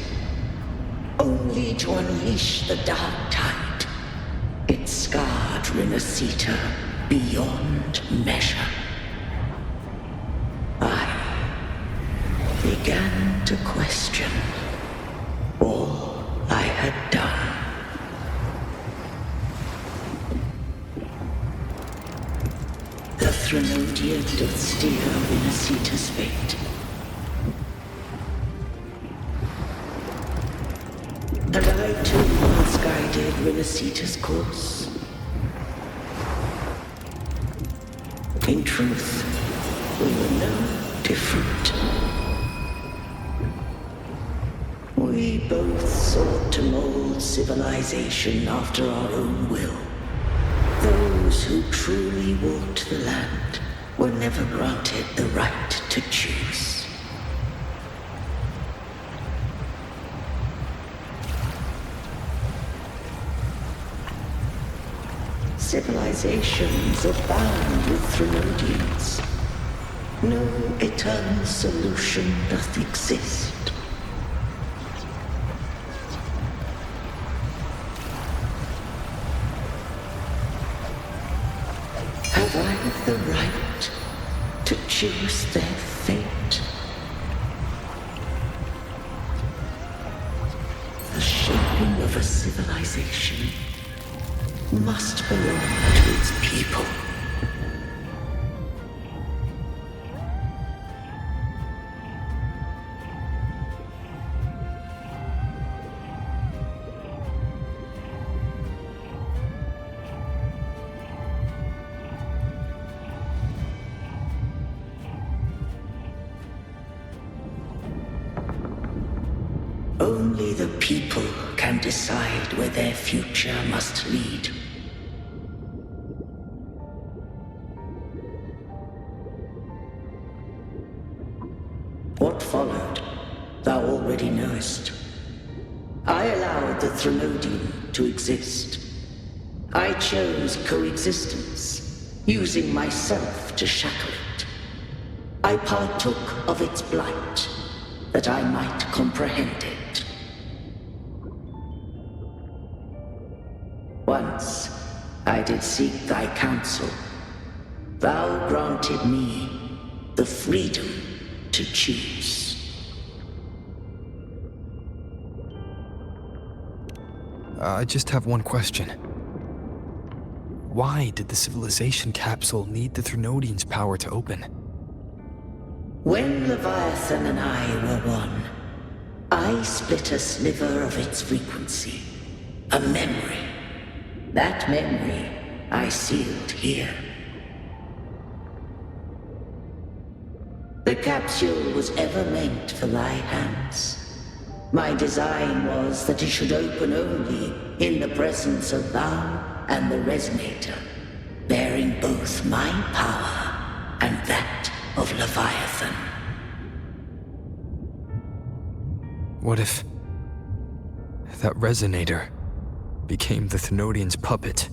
only to unleash the dark tide. It scarred Renacita beyond measure. I began to question all I had done. The Threnodian did steer Renacita's fate. And I too once guided Renacita's course. In truth, we were no different. We both sought to mold civilization after our own will. Those who truly walked the land were never granted the right to choose. Civilizations abound with Threnodians. No eternal solution doth exist. Have I the right to choose their fate? The shaping of a civilization must belong to its people. Only the people can decide where their future must lead. What followed, thou already knowest. I allowed the Threnodian to exist. I chose coexistence, using myself to shackle it. I partook of its blight, that I might comprehend it. Once I did seek thy counsel. Thou granted me the freedom to choose. I just have one question. Why did the civilization capsule need the Threnodian's power to open? When Leviathan and I were one, I split a sliver of its frequency. A memory. That memory I sealed here. The capsule was ever meant for thy hands. My design was that it should open only in the presence of thou and the Resonator, bearing both my power and that of Leviathan. What if That resonator became the Thenodian's puppet.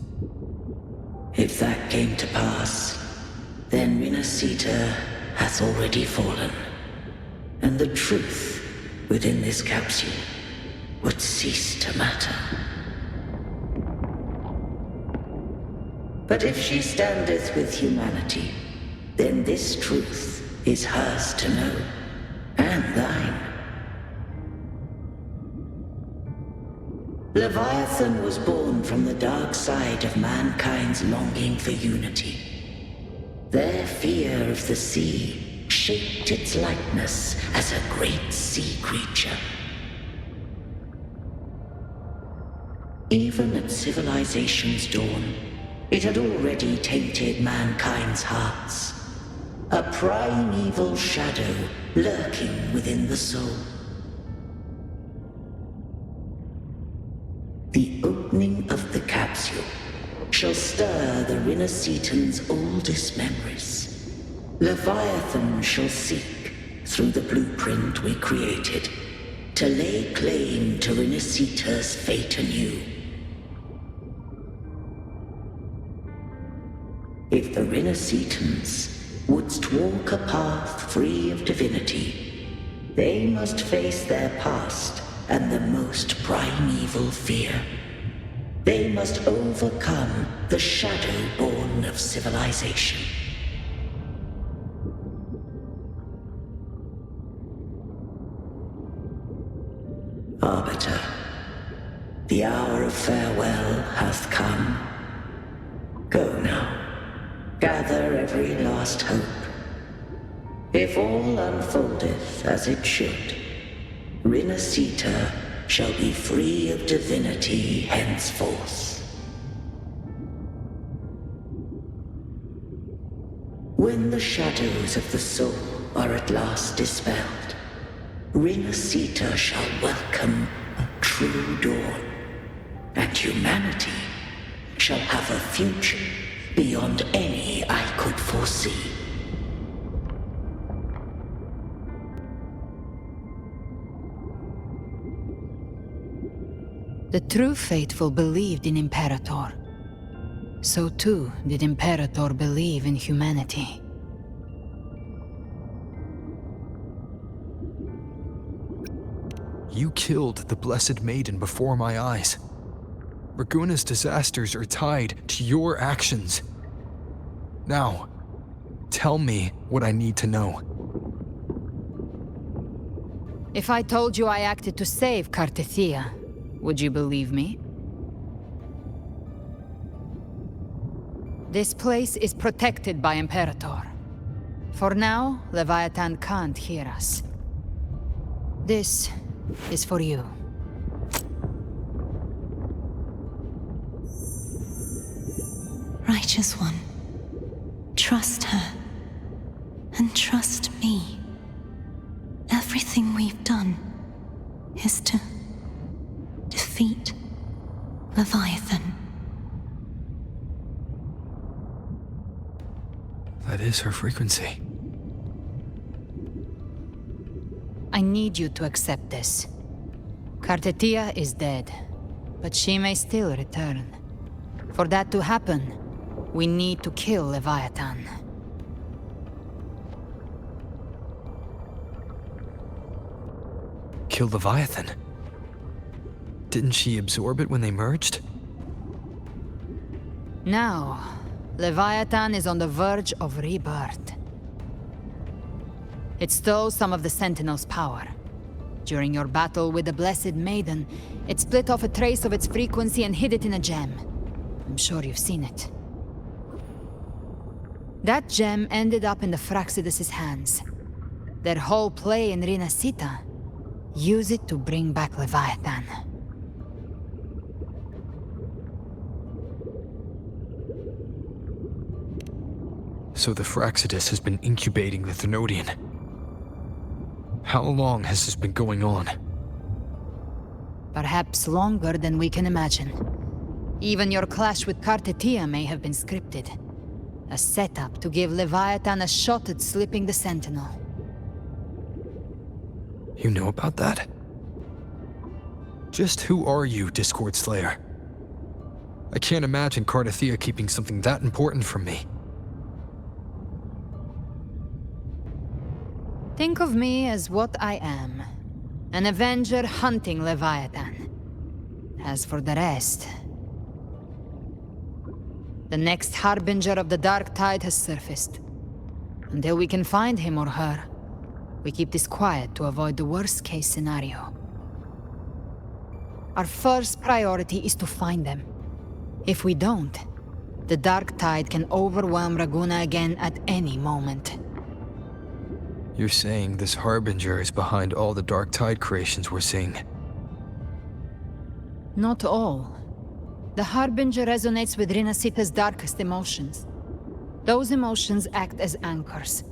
If that came to pass, then Rinasita hath already fallen, and the truth within this capsule would cease to matter. But if she standeth with humanity, then this truth is hers to know, and thine. Leviathan was born from the dark side of mankind's longing for unity. Their fear of the sea shaped its likeness as a great sea creature. Even at civilization's dawn, it had already tainted mankind's hearts. A primeval shadow lurking within the soul. The opening of the capsule shall stir the Rinascitan's oldest memories. Leviathan shall seek, through the blueprint we created, to lay claim to Rinascita's fate anew. If the Rinascitans wouldst walk a path free of divinity, they must face their past and the most primeval fear. They must overcome the shadow born of civilization. Arbiter, the hour of farewell hath come. Go now. Gather every last hope. If all unfoldeth as it should, Rinascita shall be free of divinity henceforth. When the shadows of the soul are at last dispelled, Rinascita shall welcome a true dawn, and humanity shall have a future beyond any I could foresee. The true faithful believed in Imperator. So too did Imperator believe in humanity. You killed the Blessed Maiden before my eyes. Ragunna's disasters are tied to your actions. Now, tell me what I need to know. If I told you I acted to save Cartethia, would you believe me? This place is protected by Imperator. For now, Leviathan can't hear us. This is for you. Righteous One, trust her, and trust me. Everything we've done is to defeat Leviathan. That is her frequency. I need you to accept this. Cartethia is dead, but she may still return. For that to happen, we need to kill Leviathan. Kill Leviathan? Didn't she absorb it when they merged? Now, Leviathan is on the verge of rebirth. It stole some of the Sentinel's power. During your battle with the Blessed Maiden, it split off a trace of its frequency and hid it in a gem. I'm sure you've seen it. That gem ended up in the Fraxidus' hands. Their whole play in Rinascita, use it to bring back Leviathan. So the Fraxidus has been incubating the Thenodian. How long has this been going on? Perhaps longer than we can imagine. Even your clash with Cartethia may have been scripted. A setup to give Leviathan a shot at slipping the Sentinel. You know about that? Just who are you, Discord Slayer? I can't imagine Cardathia keeping something that important from me. Think of me as what I am. An Avenger hunting Leviathan. As for the rest... The next Harbinger of the Dark Tide has surfaced. Until we can find him or her, we keep this quiet to avoid the worst-case scenario. Our first priority is to find them. If we don't, the Dark Tide can overwhelm Ragunna again at any moment. You're saying this Harbinger is behind all the Dark Tide creations we're seeing? Not all. The Harbinger resonates with Rinasita's darkest emotions. Those emotions act as anchors,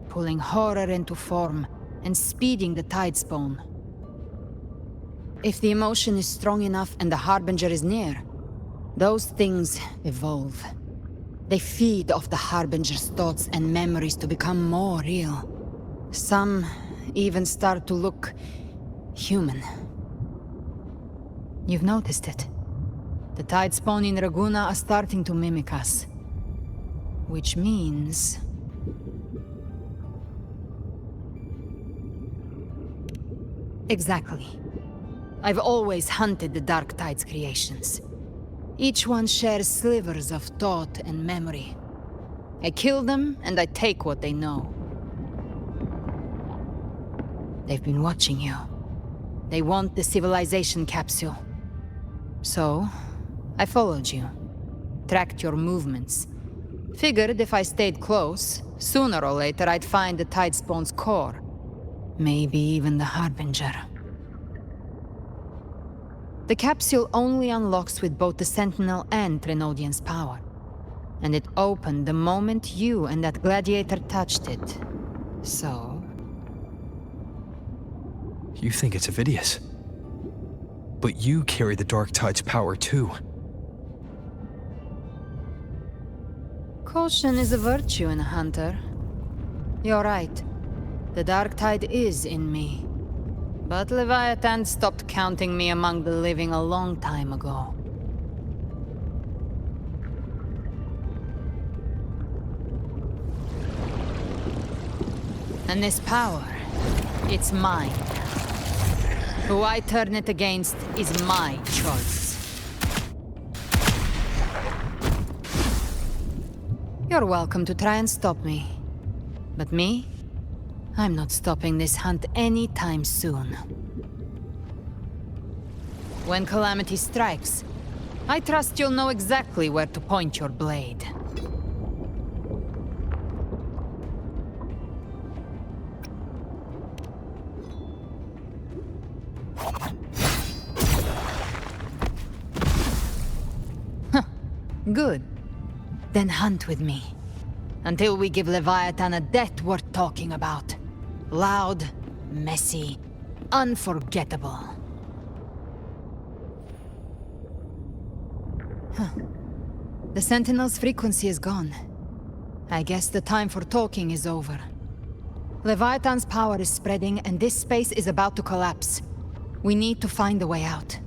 pulling horror into form and speeding the Tidespawn. If the emotion is strong enough and the Harbinger is near, those things evolve. They feed off the Harbinger's thoughts and memories to become more real. Some even start to look human. You've noticed it. The Tidespawn in Ragunna are starting to mimic us. Which means... Exactly. I've always hunted the Dark Tide's creations. Each one shares slivers of thought and memory. I kill them, and I take what they know. They've been watching you. They want the civilization capsule. So, I followed you. Tracked your movements. Figured if I stayed close, sooner or later I'd find the Tidespawn's core. Maybe even the Harbinger. The capsule only unlocks with both the Sentinel and Trenodian's power. And it opened the moment you and that gladiator touched it. So... You think it's Avidius. But you carry the Dark Tide's power too. Caution is a virtue in a hunter. You're right. The Dark Tide is in me. But Leviathan stopped counting me among the living a long time ago. And this power, it's mine. Who I turn it against is my choice. You're welcome to try and stop me. But me? I'm not stopping this hunt anytime soon. When calamity strikes, I trust you'll know exactly where to point your blade. Good. Then hunt with me. Until we give Leviathan a death worth talking about. Loud, messy, unforgettable. The Sentinel's frequency is gone. I guess the time for talking is over. Leviathan's power is spreading and this space is about to collapse. We need to find a way out.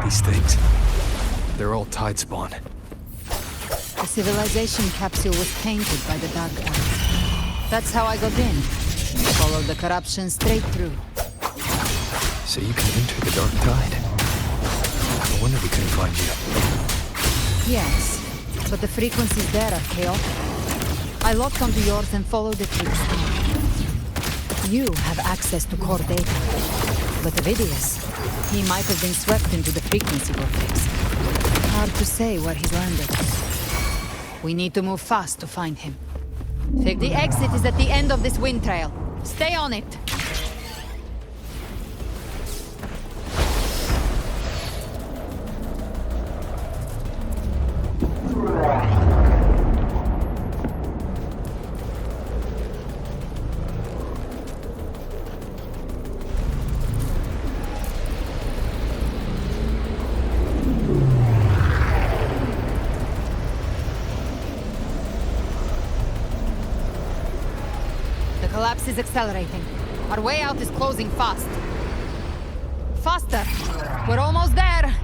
These things, they're all Tidespawn. The civilization capsule was painted by the Dark Ones. That's how I got in. Followed the corruption straight through. So you can enter the Dark Tide? No wonder we couldn't find you. Yes, but the frequencies there are chaotic. I locked onto yours and followed it through the storm. You have access to core data. But Avidius, he might have been swept into the frequency vortex. Hard to say where he's landed. We need to move fast to find him. The exit is at the end of this wind trail. Stay on it! The The collapse is accelerating. Our way out is closing fast. Faster! We're almost there!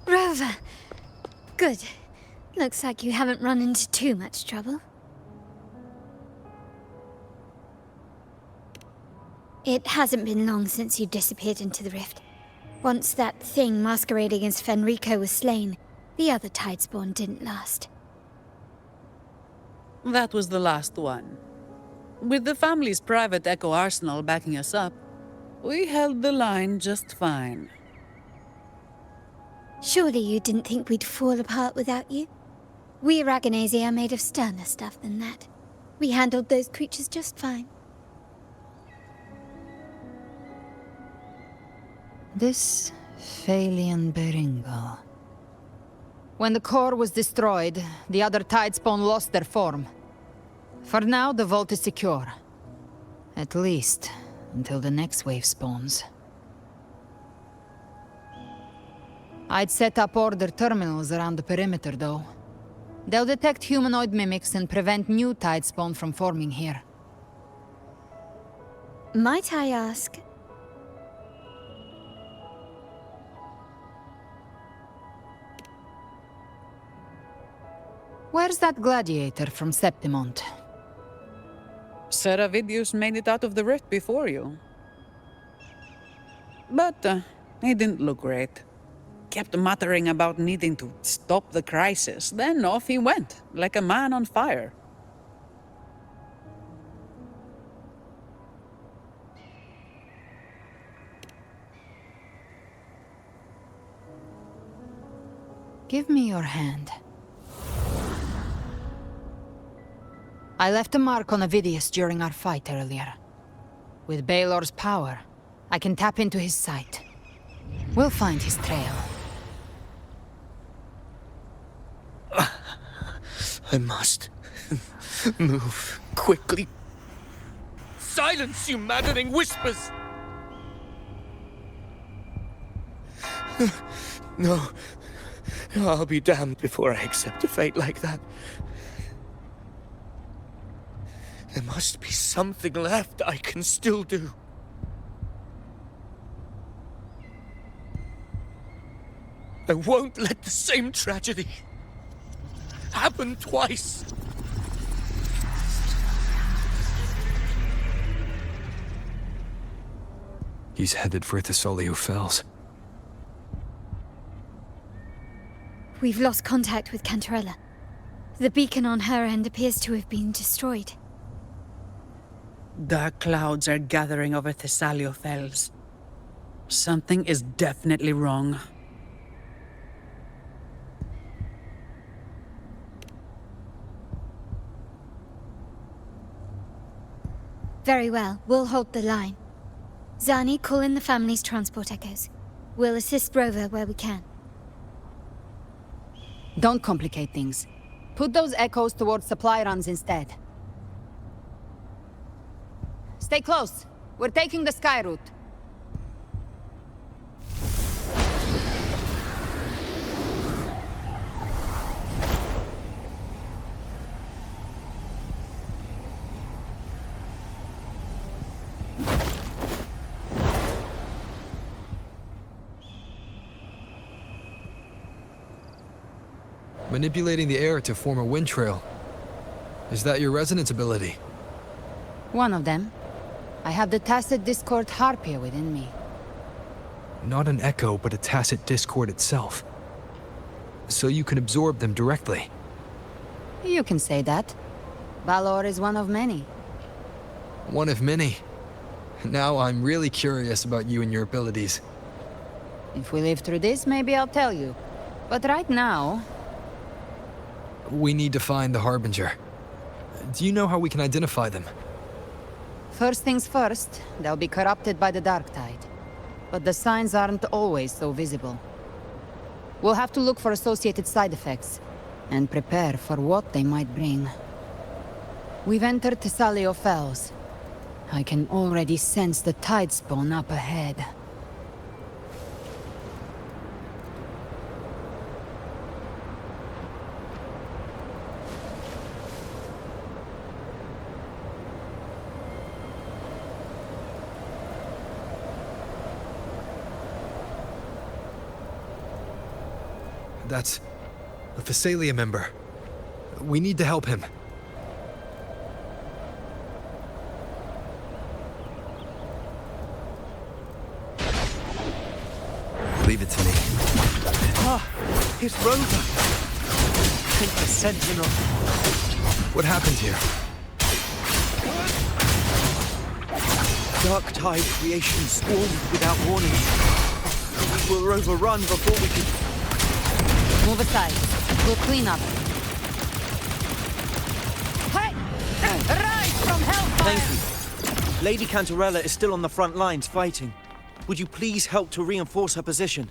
Rover. Good. Looks like you haven't run into too much trouble. It hasn't been long since you disappeared into the rift. Once that thing masquerading as Fenrico was slain, the other Tidespawn didn't last. That was the last one. With the family's private Echo arsenal backing us up, we held the line just fine. Surely you didn't think we'd fall apart without you? We Ragunnae are made of sterner stuff than that. We handled those creatures just fine. This Phalian Beringal. When the core was destroyed, the other Tidespawn lost their form. For now, the vault is secure. At least, until the next wave spawns. I'd set up order terminals around the perimeter, though. They'll detect humanoid mimics and prevent new Tidespawn from forming here. Might I ask? Where's that gladiator from Septimont? Seravidius made it out of the rift before you. But he didn't look great. Kept muttering about needing to stop the crisis, then off he went, like a man on fire. Give me your hand. I left a mark on Avidius during our fight earlier. With Baelor's power, I can tap into his sight. We'll find his trail. I must move quickly. Silence, you maddening whispers! No. I'll be damned before I accept a fate like that. There must be something left I can still do. I won't let the same tragedy happen twice. He's headed for Thessalio Fells. We've lost contact with Cantarella. The beacon on her end appears to have been destroyed. Dark clouds are gathering over Thessalio Fells. Something is definitely wrong. Very well, we'll hold the line. Zani, call in the family's transport echoes. We'll assist Rover where we can. Don't complicate things. Put those echoes towards supply runs instead. Stay close. We're taking the sky route. Manipulating the air to form a wind trail. Is that your resonance ability? One of them. I have the Tacit Discord Harpia within me. Not an echo, but a tacit discord itself. So you can absorb them directly. You can say that. Valor is one of many. One of many. Now I'm really curious about you and your abilities. If we live through this, maybe I'll tell you. But right now... We need to find the Harbinger. Do you know how we can identify them? First things first, they'll be corrupted by the Dark Tide. But the signs aren't always so visible. We'll have to look for associated side effects, and prepare for what they might bring. We've entered Thessalio Fells. I can already sense the tide spawn up ahead. That's a Thessalia member. We need to help him. Leave it to me. Ah, it's Rover. I think the Sentinel. What happened here? Dark Tide creation swarmed without warning. We were overrun before we could... Move aside. We'll clean up. Hey! Rise from hellfire! Thank you. Lady Cantarella is still on the front lines fighting. Would you please help to reinforce her position?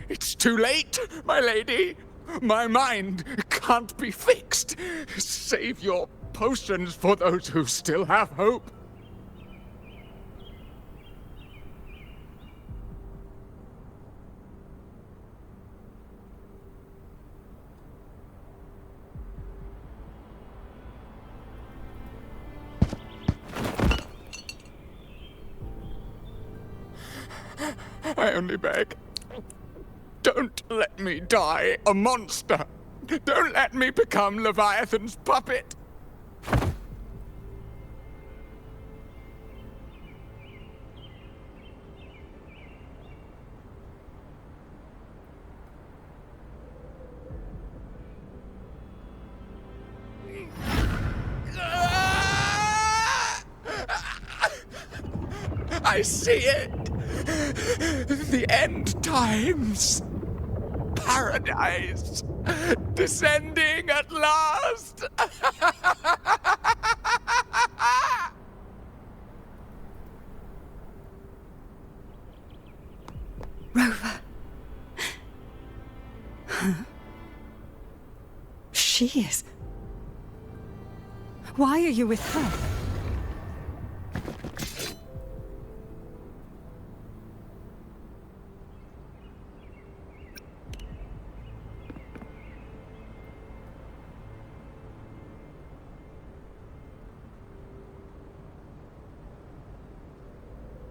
It's too late, my lady. My mind can't be fixed. Save your potions for those who still have hope. I only beg. Don't let me die a monster! Don't let me become Leviathan's puppet! I see it! The end times! Paradise! Descending at last! Rover. Huh? She is... Why are you with her?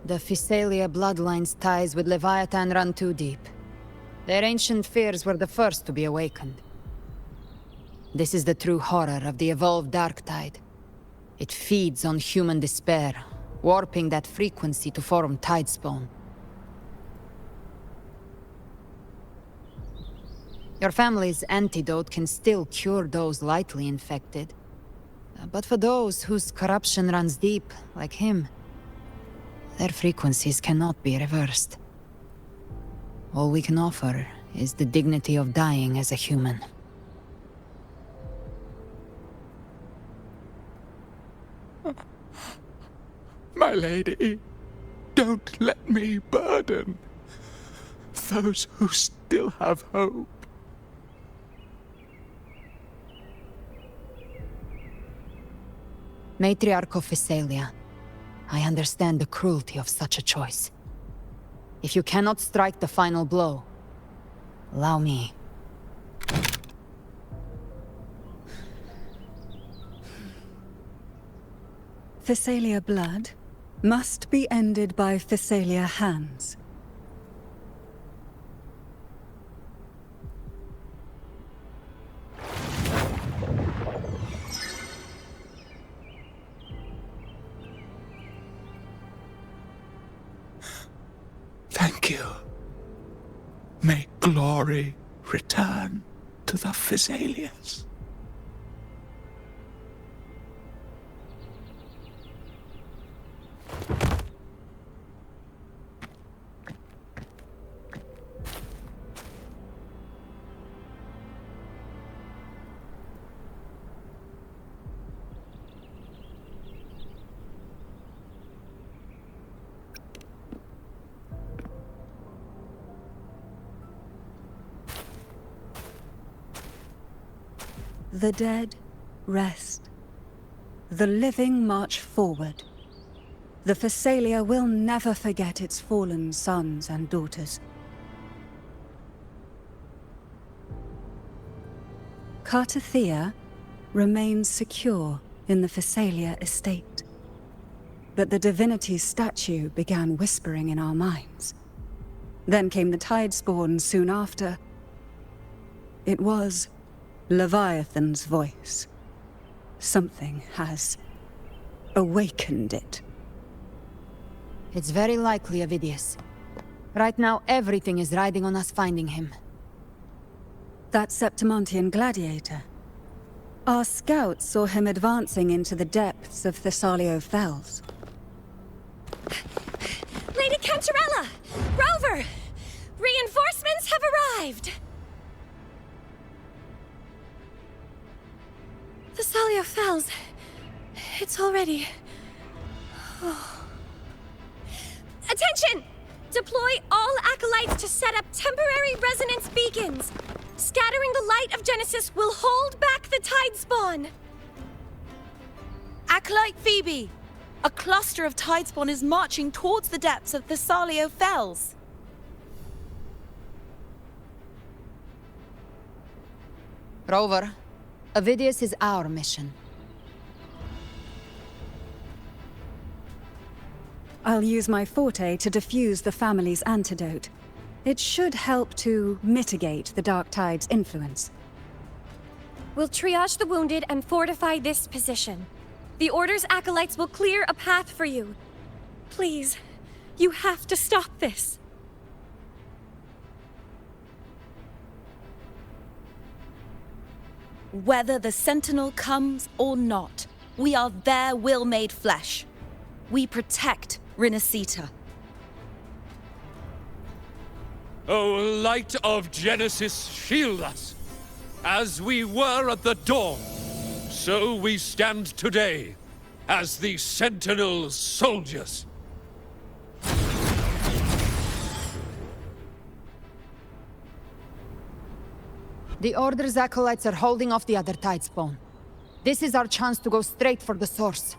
The Thessalia bloodline's ties with Leviathan run too deep. Their ancient fears were the first to be awakened. This is the true horror of the evolved Dark Tide. It feeds on human despair, warping that frequency to form Tidespawn. Your family's antidote can still cure those lightly infected. But for those whose corruption runs deep, like him, their frequencies cannot be reversed. All we can offer is the dignity of dying as a human. My lady, don't let me burden those who still have hope. Matriarch of Thessalia, I understand the cruelty of such a choice. If you cannot strike the final blow, allow me. Thessalia blood must be ended by Thessalia hands. May glory return to the Physaelians. The dead rest. The living march forward. The Physalia will never forget its fallen sons and daughters. Cartathea remains secure in the Physalia estate. But the divinity's statue began whispering in our minds. Then came the Tidespawn soon after. It was Leviathan's voice. Something has awakened it. It's very likely, Avidius. Right now, everything is riding on us finding him. That Septimontian gladiator. Our scouts saw him advancing into the depths of Thessalio Fells. Lady Cantarella! Rover! Reinforcements have arrived! Thessalio Fells. It's already... Oh. Attention! Deploy all acolytes to set up temporary resonance beacons. Scattering the light of Genesis will hold back the Tidespawn. Acolyte Phoebe! A cluster of Tidespawn is marching towards the depths of Thessalio Fells. Rover, Avidius is our mission. I'll use my forte to defuse the family's antidote. It should help to mitigate the Dark Tide's influence. We'll triage the wounded and fortify this position. The Order's acolytes will clear a path for you. Please, you have to stop this. Whether the Sentinel comes or not, we are their will made flesh. We protect Rinasita. O light of Genesis, shield us! As we were at the dawn, so we stand today, as the Sentinel's soldiers. The Order's acolytes are holding off the other Tidespawn. This is our chance to go straight for the source.